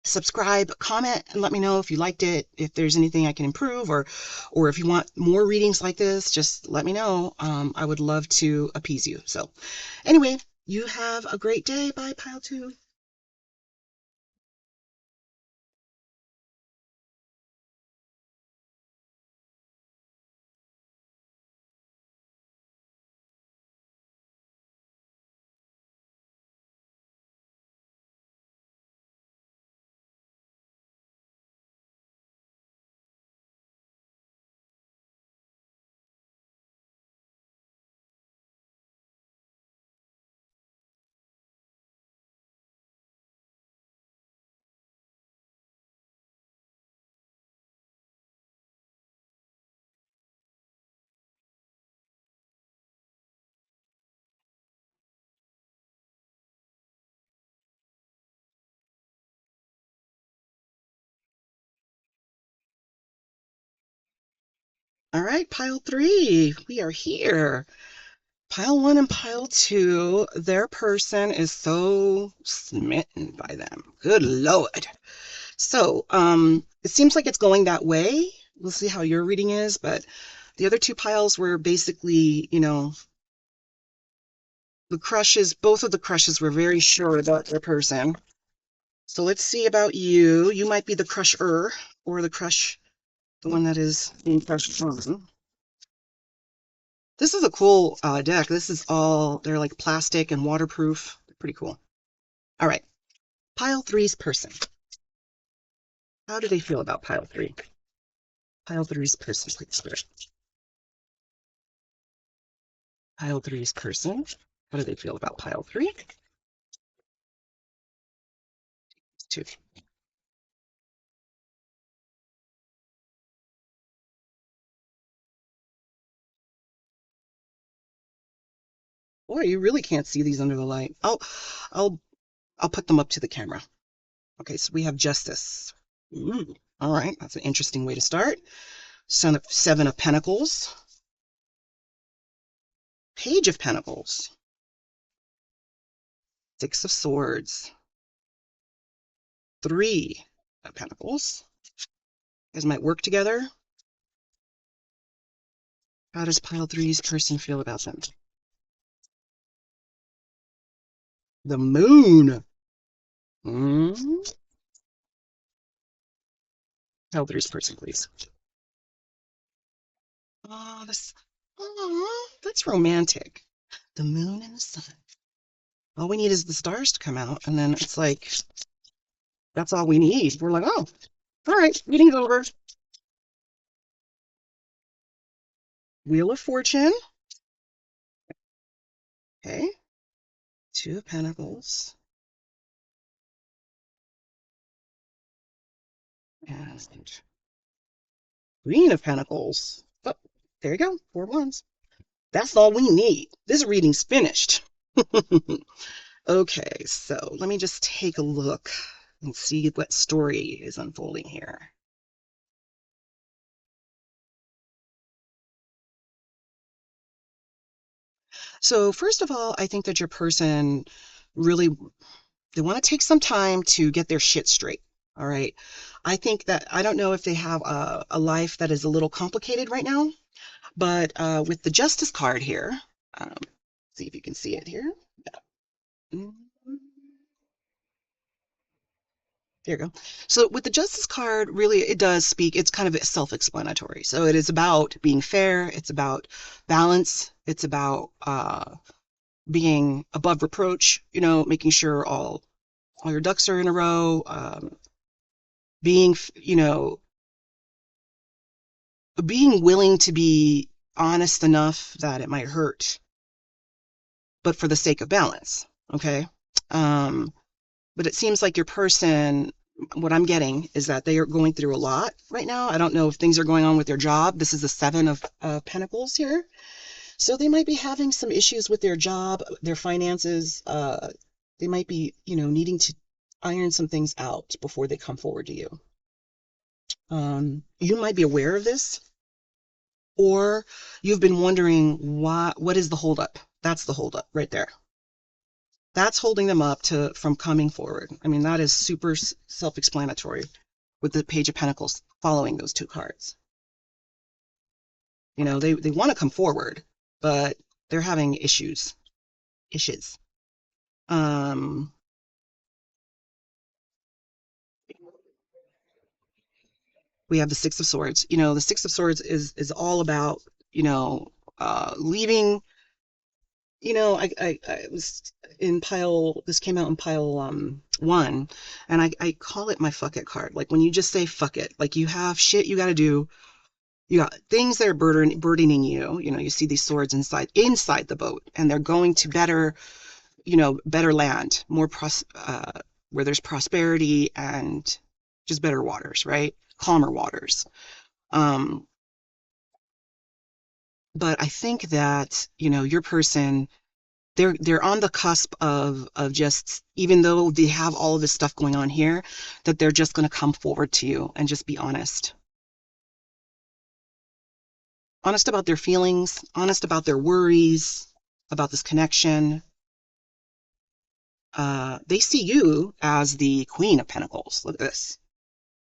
subscribe, comment, and let me know if you liked it, if there's anything I can improve, or if you want more readings like this, just let me know. I would love to appease you. So anyway, you have a great day. Bye, pile two. All right, pile three, we are here. Pile one and pile two, their person is so smitten by them. Good Lord. So, it seems like it's going that way. We'll see how your reading is, but the other two piles were basically, the crushes, both of the crushes were very sure about their person. So let's see about you. You might be the crusher or the crush, the one that is being crushed on. This is a cool deck. This is all, they're like plastic and waterproof. They're pretty cool. All right. Pile three's person. How do they feel about pile three? Pile three's person, please, spirit. Pile three's person. How do they feel about pile three? Two. Boy, you really can't see these under the light. I'll, I'll put them up to the camera. Okay, so we have Justice. Ooh, all right, that's an interesting way to start. Seven of Pentacles. Page of Pentacles. Six of Swords. Three of Pentacles. You guys might work together. How does pile three's person feel about them? The Moon. Pile three's person, please. Oh, that's romantic. The moon and the sun. All we need is the stars to come out, and then it's like, that's all we need. We're like, oh, all right, meeting's over. Wheel of Fortune. Okay. Two of Pentacles. And Queen of Pentacles. Oh, there you go. Four wands. That's all we need. This reading's finished. Okay, so let me just take a look and see what story is unfolding here. So first of all, I think that your person really, they want to take some time to get their shit straight. All right. I think that, I don't know if they have a life that is a little complicated right now, but with the Justice card here, see if you can see it here. Yeah. There you go. So with the Justice card, really, it does speak, it's kind of self-explanatory. So it is about being fair. It's about balance. It's about being above reproach, making sure all your ducks are in a row, being, being willing to be honest enough that it might hurt, but for the sake of balance. Okay. But it seems like your person, what I'm getting is that they are going through a lot right now. I don't know if things are going on with their job. This is the Seven of Pentacles here. So they might be having some issues with their job, their finances. They might be, needing to iron some things out before they come forward to you. You might be aware of this, or you've been wondering what is the holdup? That's the holdup right there. That's holding them up from coming forward. I mean, that is super self-explanatory with the Page of Pentacles following those two cards. They want to come forward, but they're having issues. We have the Six of Swords. The Six of Swords is all about, leaving. I was in pile, this came out in pile one, and I call it my fuck it card. Like when you just say fuck it, like you have shit you got to do, you got things that are burdening you. You see these swords inside the boat, and they're going to better land, where there's prosperity and just better waters, right? Calmer waters. But I think that, your person, they're on the cusp of just, even though they have all of this stuff going on here, that they're just going to come forward to you and just be honest. Honest about their feelings, honest about their worries, about this connection. They see you as the Queen of Pentacles. Look at this.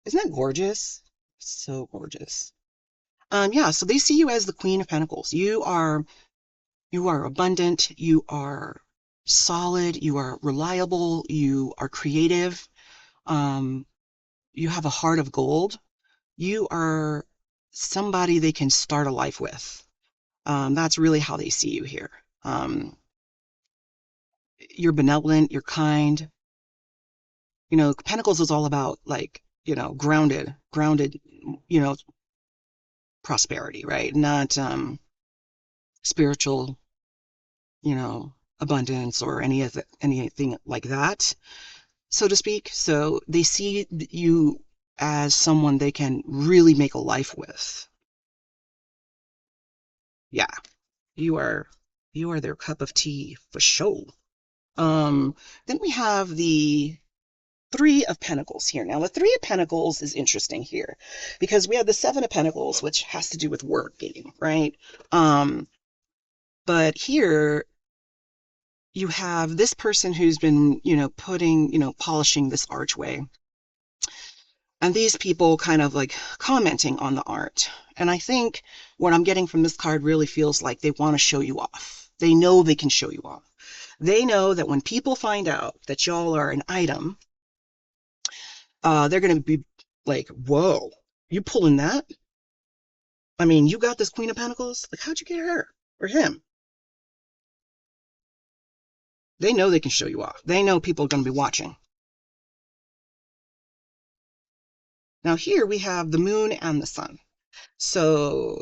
Isn't that gorgeous? So gorgeous. Yeah, so they see you as the Queen of Pentacles. You are abundant, you are solid, you are reliable, you are creative, you have a heart of gold. You are somebody they can start a life with. That's really how they see you here. You're benevolent, you're kind. Pentacles is all about, like, grounded, prosperity, right? Not spiritual, abundance or anything like that, so to speak. So they see you as someone they can really make a life with. Yeah, you are You are their cup of tea for sure. Then we have the Three of Pentacles here. Now, the Three of Pentacles is interesting here because we have the Seven of Pentacles, which has to do with working, right? But here you have this person who's been, polishing this archway. And these people kind of like commenting on the art. And I think what I'm getting from this card really feels like they want to show you off. They know they can show you off. They know that when people find out that y'all are an item, they're going to be like, whoa, you pulling that? I mean, you got this Queen of Pentacles? Like, how'd you get her or him? They know they can show you off. They know people are going to be watching. Now here we have the moon and the sun. So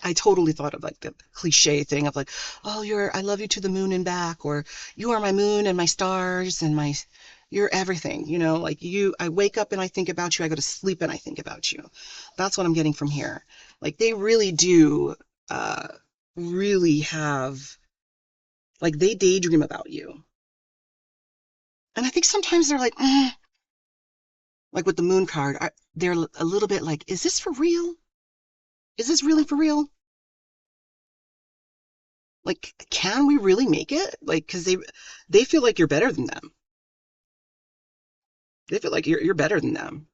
I totally thought of like the cliche thing of like, oh, I love you to the moon and back, or you are my moon and my stars and you're everything, like I wake up and I think about you. I go to sleep and I think about you. That's what I'm getting from here. Like they really do, really have, like they daydream about you. And I think sometimes they're like with the moon card, they're a little bit like, is this for real? Is this really for real? Like, can we really make it? Like, because they feel like you're better than them. They feel like you're better than them.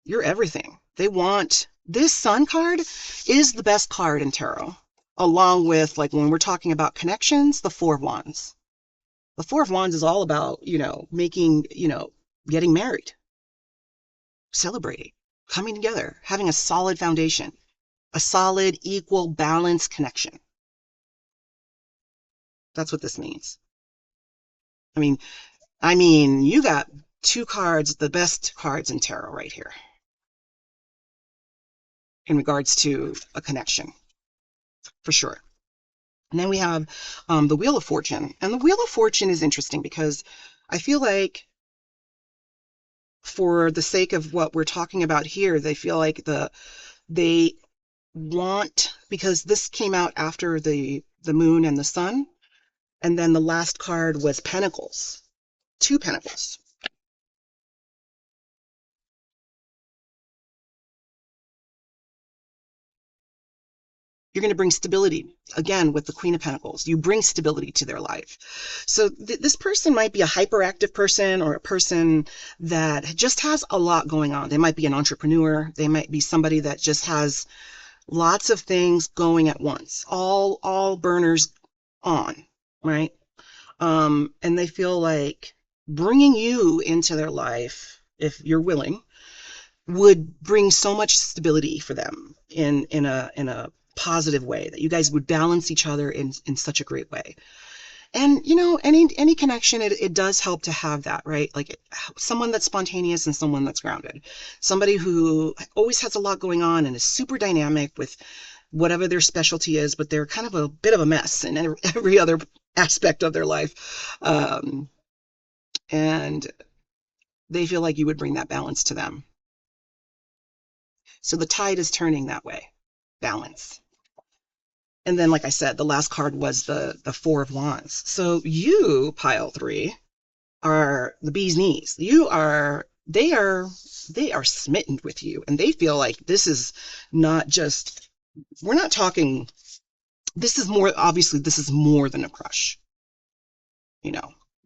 You're everything. They want this Sun card is the best card in tarot, along with like when we're talking about connections, the Four of Wands. The Four of Wands is all about making getting married, celebrating, coming together, having a solid foundation, a solid, equal, balanced connection. That's what this means. I mean, you got two cards, the best cards in tarot right here in regards to a connection, for sure. And then we have the Wheel of Fortune. And the Wheel of Fortune is interesting because I feel like for the sake of what we're talking about here, they feel like they want, because this came out after the moon and the sun, and then the last card was Pentacles, two Pentacles. You're going to bring stability. Again, with the Queen of Pentacles, you bring stability to their life. So this person might be a hyperactive person or a person that just has a lot going on. They might be an entrepreneur. They might be somebody that just has lots of things going at once, all burners on, right? And they feel like bringing you into their life, if you're willing, would bring so much stability for them in a positive way, that you guys would balance each other in such a great way. And any connection, it does help to have that, right? Like someone that's spontaneous and someone that's grounded, somebody who always has a lot going on and is super dynamic with whatever their specialty is, but they're kind of a bit of a mess in every other aspect of their life. And they feel like you would bring that balance to them. So the tide is turning that way, balance. And then, like I said, the last card was the Four of Wands. So you, pile three, are the bee's knees. They are smitten with you, and they feel like this is not just, we're not talking, this is more, obviously this is more than a crush.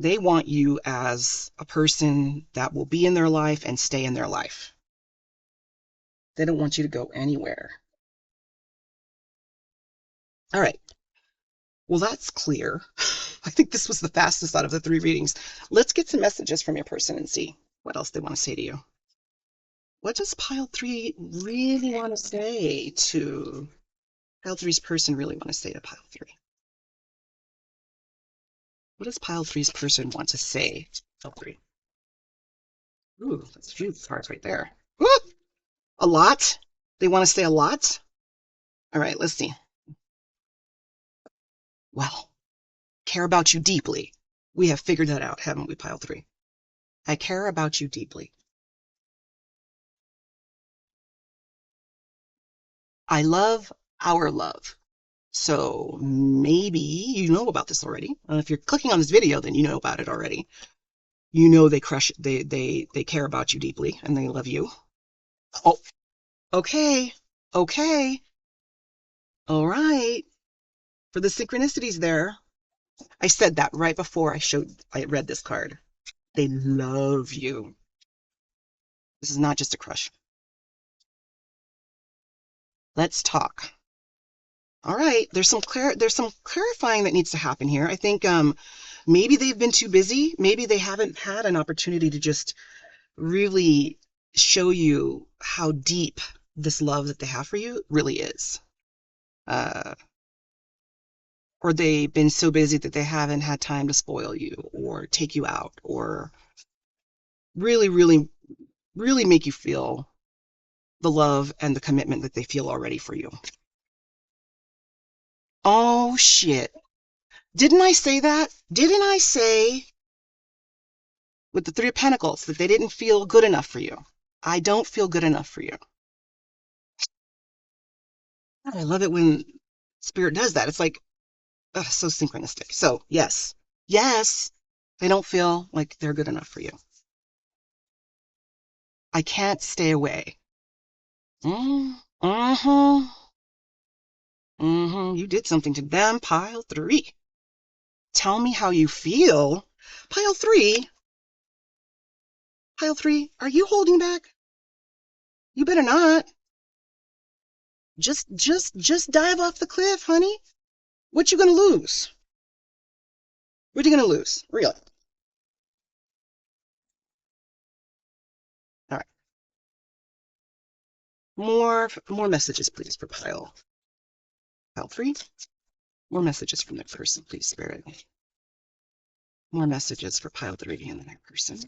They want you as a person that will be in their life and stay in their life. They don't want you to go anywhere. All right. Well, that's clear. I think this was the fastest out of the three readings. Let's get some messages from your person and see what else they want to say to you. What does pile three really want to say to pile three's person really want to say to pile three? What does pile three's person want to say to pile three? Ooh, that's a few cards right there. Ooh, a lot? They want to say a lot? All right, let's see. Well, care about you deeply. We have figured that out, haven't we, pile three? I care about you deeply. I love our love. So maybe you know about this already. If you're clicking on this video, then you know about it already. You know they crush they care about you deeply and they love you. Oh, okay. Okay. All right. For the synchronicities there. I said that right before I read this card. They love you. This is not just a crush. Let's talk. All right. There's some clarifying that needs to happen here. I think maybe they've been too busy. Maybe they haven't had an opportunity to just really show you how deep this love that they have for you really is. Uh, or they've been so busy that they haven't had time to spoil you or take you out or really, really, really make you feel the love and the commitment that they feel already for you. Oh, shit. Didn't I say that? Didn't I say with the Three of Pentacles that they didn't feel good enough for you? I don't feel good enough for you. I love it when Spirit does that. It's like, so synchronistic. So, yes, yes, they don't feel like they're good enough for you. I can't stay away. Mm-hmm. Mm-hmm. You did something to them, pile 3. Tell me how you feel. Pile 3. Pile 3, are you holding back? You better not. Just dive off the cliff, honey. What you gonna lose? What are you gonna lose? Really? All right. More messages, please, for pile 3. More messages from that person, please, Spirit. More messages for pile 3 and the next person.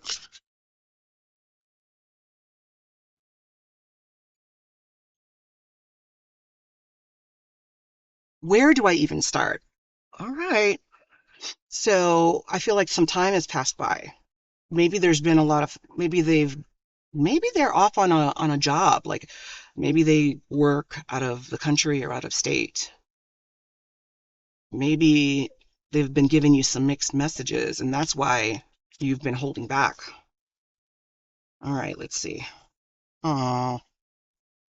Where do I even start? All right. So I feel like some time has passed by. Maybe there's been a lot of, maybe they're off on a job. Like maybe they work out of the country or out of state. Maybe they've been giving you some mixed messages and that's why you've been holding back. All right, let's see. Oh,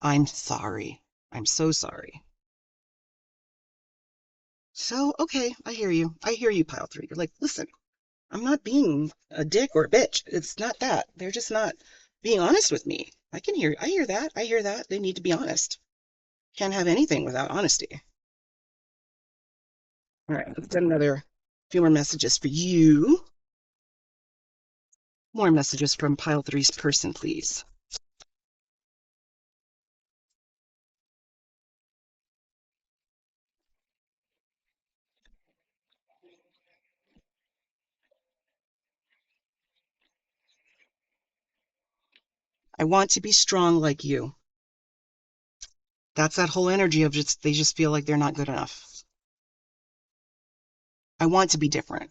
I'm sorry. I'm so sorry. So, okay, I hear you. I hear you, pile 3. You're like, listen, I'm not being a dick or a bitch. It's not that. They're just not being honest with me. I hear that. I hear that. They need to be honest. Can't have anything without honesty. All right, let's get another few more messages for you. More messages from pile 3's person, please. I want to be strong like you. That's that whole energy of just, they just feel like they're not good enough. I want to be different.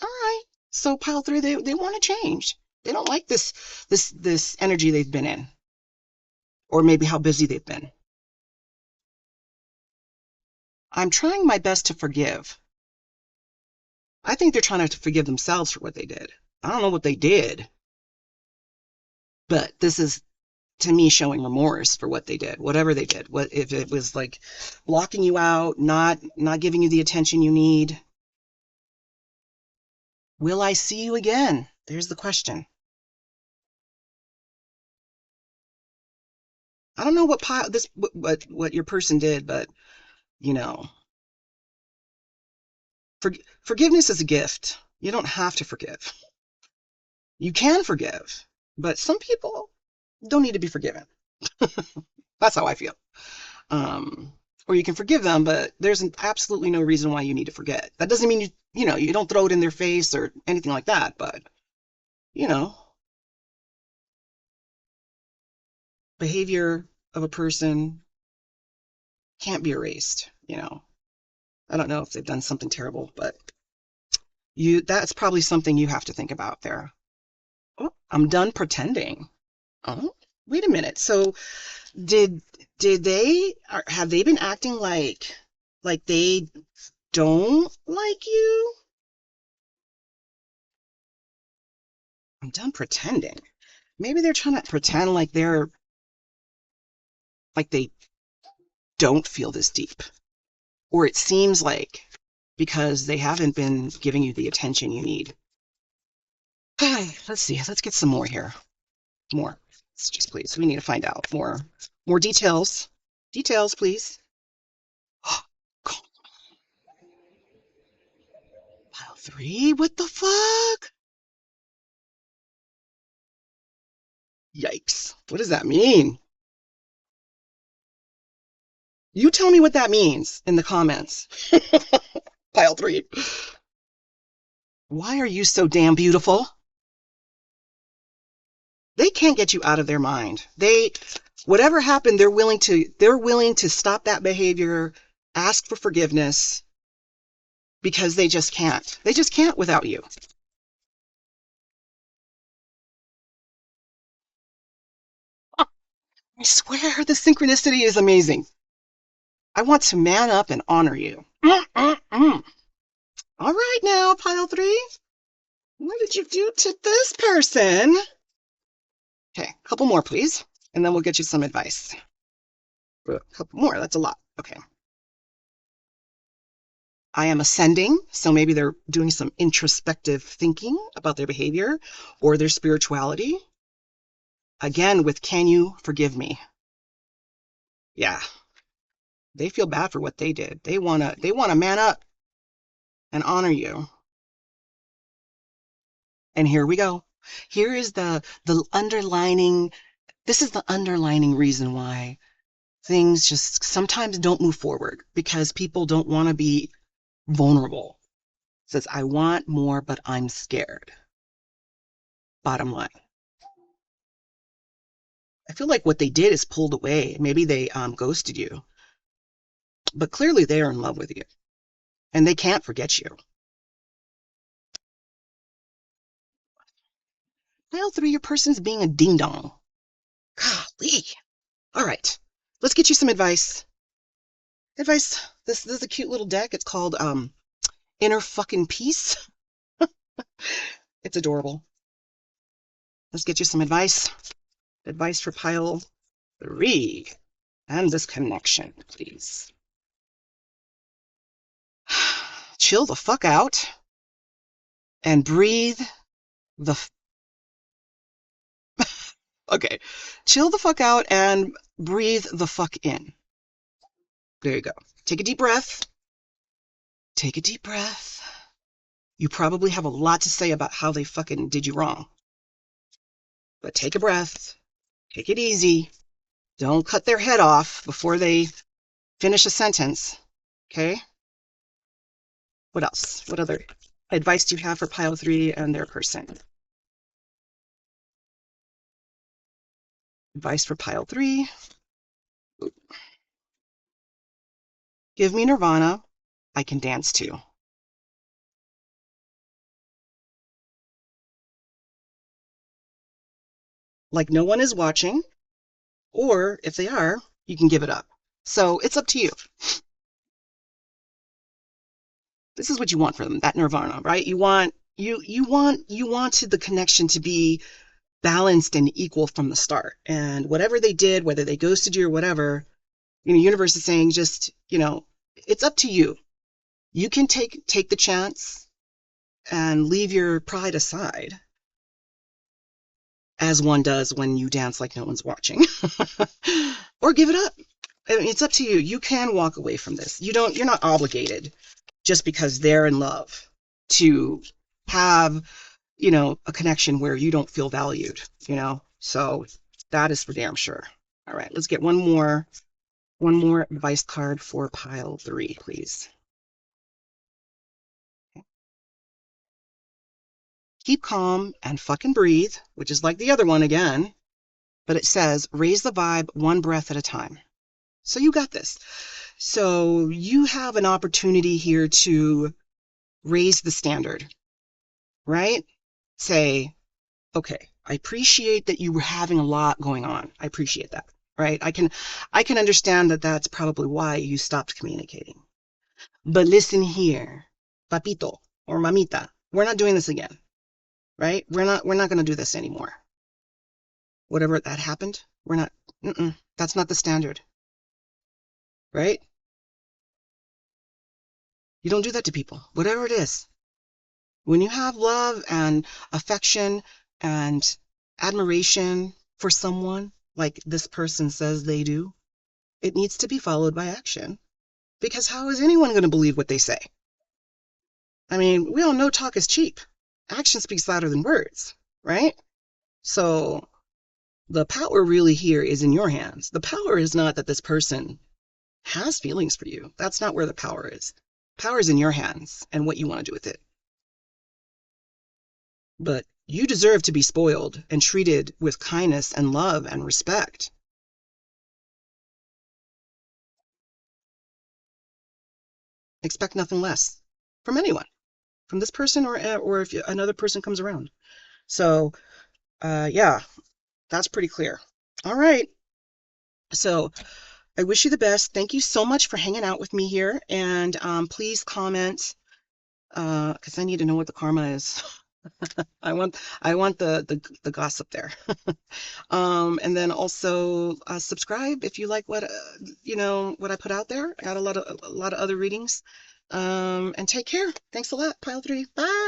All right. So pile 3, they want to change. They don't like this energy they've been in, or maybe how busy they've been. I'm trying my best to forgive. I think they're trying to forgive themselves for what they did. I don't know what they did, but this is to me showing remorse for what they did, whatever they did. What if it was like blocking you out, not giving you the attention you need? Will I see you again? There's the question. I don't know what your person did, but you know, for, forgiveness is a gift. You don't have to forgive. You can forgive, but some people don't need to be forgiven. That's how I feel. Um, or you can forgive them, but there's absolutely no reason why you need to forget. That doesn't mean you don't throw it in their face or anything like that, but you know, behavior of a person can't be erased. I don't know if they've done something terrible, but that's probably something you have to think about there. Oh, I'm done pretending. Oh, wait a minute. So did have they been acting like Like they don't like you? I'm done pretending. Maybe they're trying to pretend like they don't feel this deep. Or it seems like because they haven't been giving you the attention you need. Let's see. Let's get some more here. More. Let's just please. We need to find out more details. Details, please. Pile three? What the fuck? Yikes. What does that mean? You tell me what that means in the comments. Pile three. Why are you so damn beautiful? They can't get you out of their mind. Whatever happened, they're willing to stop that behavior, ask for forgiveness because they just can't. They just can't without you. I swear the synchronicity is amazing. I want to man up and honor you. All right now, pile three. What did you do to this person? Okay, a couple more, please. And then we'll get you some advice. A couple more, that's a lot. Okay. I am ascending, so maybe they're doing some introspective thinking about their behavior or their spirituality. Again, with can you forgive me? Yeah, they feel bad for what they did. They wanna man up and honor you. And here we go. Here is the underlining. This is the underlining reason why things just sometimes don't move forward because people don't want to be vulnerable. It says, I want more, but I'm scared. Bottom line. I feel like what they did is pulled away. Maybe they ghosted you, but clearly they are in love with you and they can't forget you. Pile three, your person's being a ding dong. Golly. All right, let's get you some advice. Advice. This is a cute little deck. It's called Inner Fucking Peace. It's adorable. Let's get you some advice. Advice for pile three and this connection, please. Chill the fuck out and breathe the. Okay. Chill the fuck out and breathe the fuck in. There you go. Take a deep breath. Take a deep breath. You probably have a lot to say about how they fucking did you wrong. But take a breath. Take it easy. Don't cut their head off before they finish a sentence. Okay? What else? What other advice do you have for pile three and their person? Advice for pile three. Give me Nirvana. I can dance too. Like no one is watching, or if they are, you can give it up. So it's up to you. This is what you want for them, that Nirvana, right? You wanted the connection to be balanced and equal from the start. And whatever they did, whether they ghosted you or whatever, universe is saying just, it's up to you. You can take the chance and leave your pride aside, as one does when you dance like no one's watching. Or give it up. I mean, it's up to you. You can walk away from this. You're not obligated just because they're in love to have, a connection where you don't feel valued, So that is for damn sure. All right, let's get one more advice card for pile three, please. Keep calm and fucking breathe, which is like the other one again, but it says raise the vibe one breath at a time. So you got this. So you have an opportunity here to raise the standard, right? Say, okay, I appreciate that you were having a lot going on. I appreciate that, right? I can understand that that's probably why you stopped communicating. But listen here, papito or mamita, we're not doing this again, right? We're not going to do this anymore. Whatever that happened, we're not, that's not the standard, right? You don't do that to people, whatever it is. When you have love and affection and admiration for someone, like this person says they do, it needs to be followed by action. Because how is anyone going to believe what they say? I mean, we all know talk is cheap. Action speaks louder than words, right? So the power really here is in your hands. The power is not that this person has feelings for you. That's not where the power is. Power is in your hands and what you want to do with it. But you deserve to be spoiled and treated with kindness and love and respect. Expect nothing less from anyone, from this person or if another person comes around. So, yeah, that's pretty clear. All right. So I wish you the best. Thank you so much for hanging out with me here. And please comment because I need to know what the karma is. I want the gossip there. And then also subscribe if you like what what I put out there. I got a lot of other readings. And take care. Thanks a lot, Pile 3. Bye.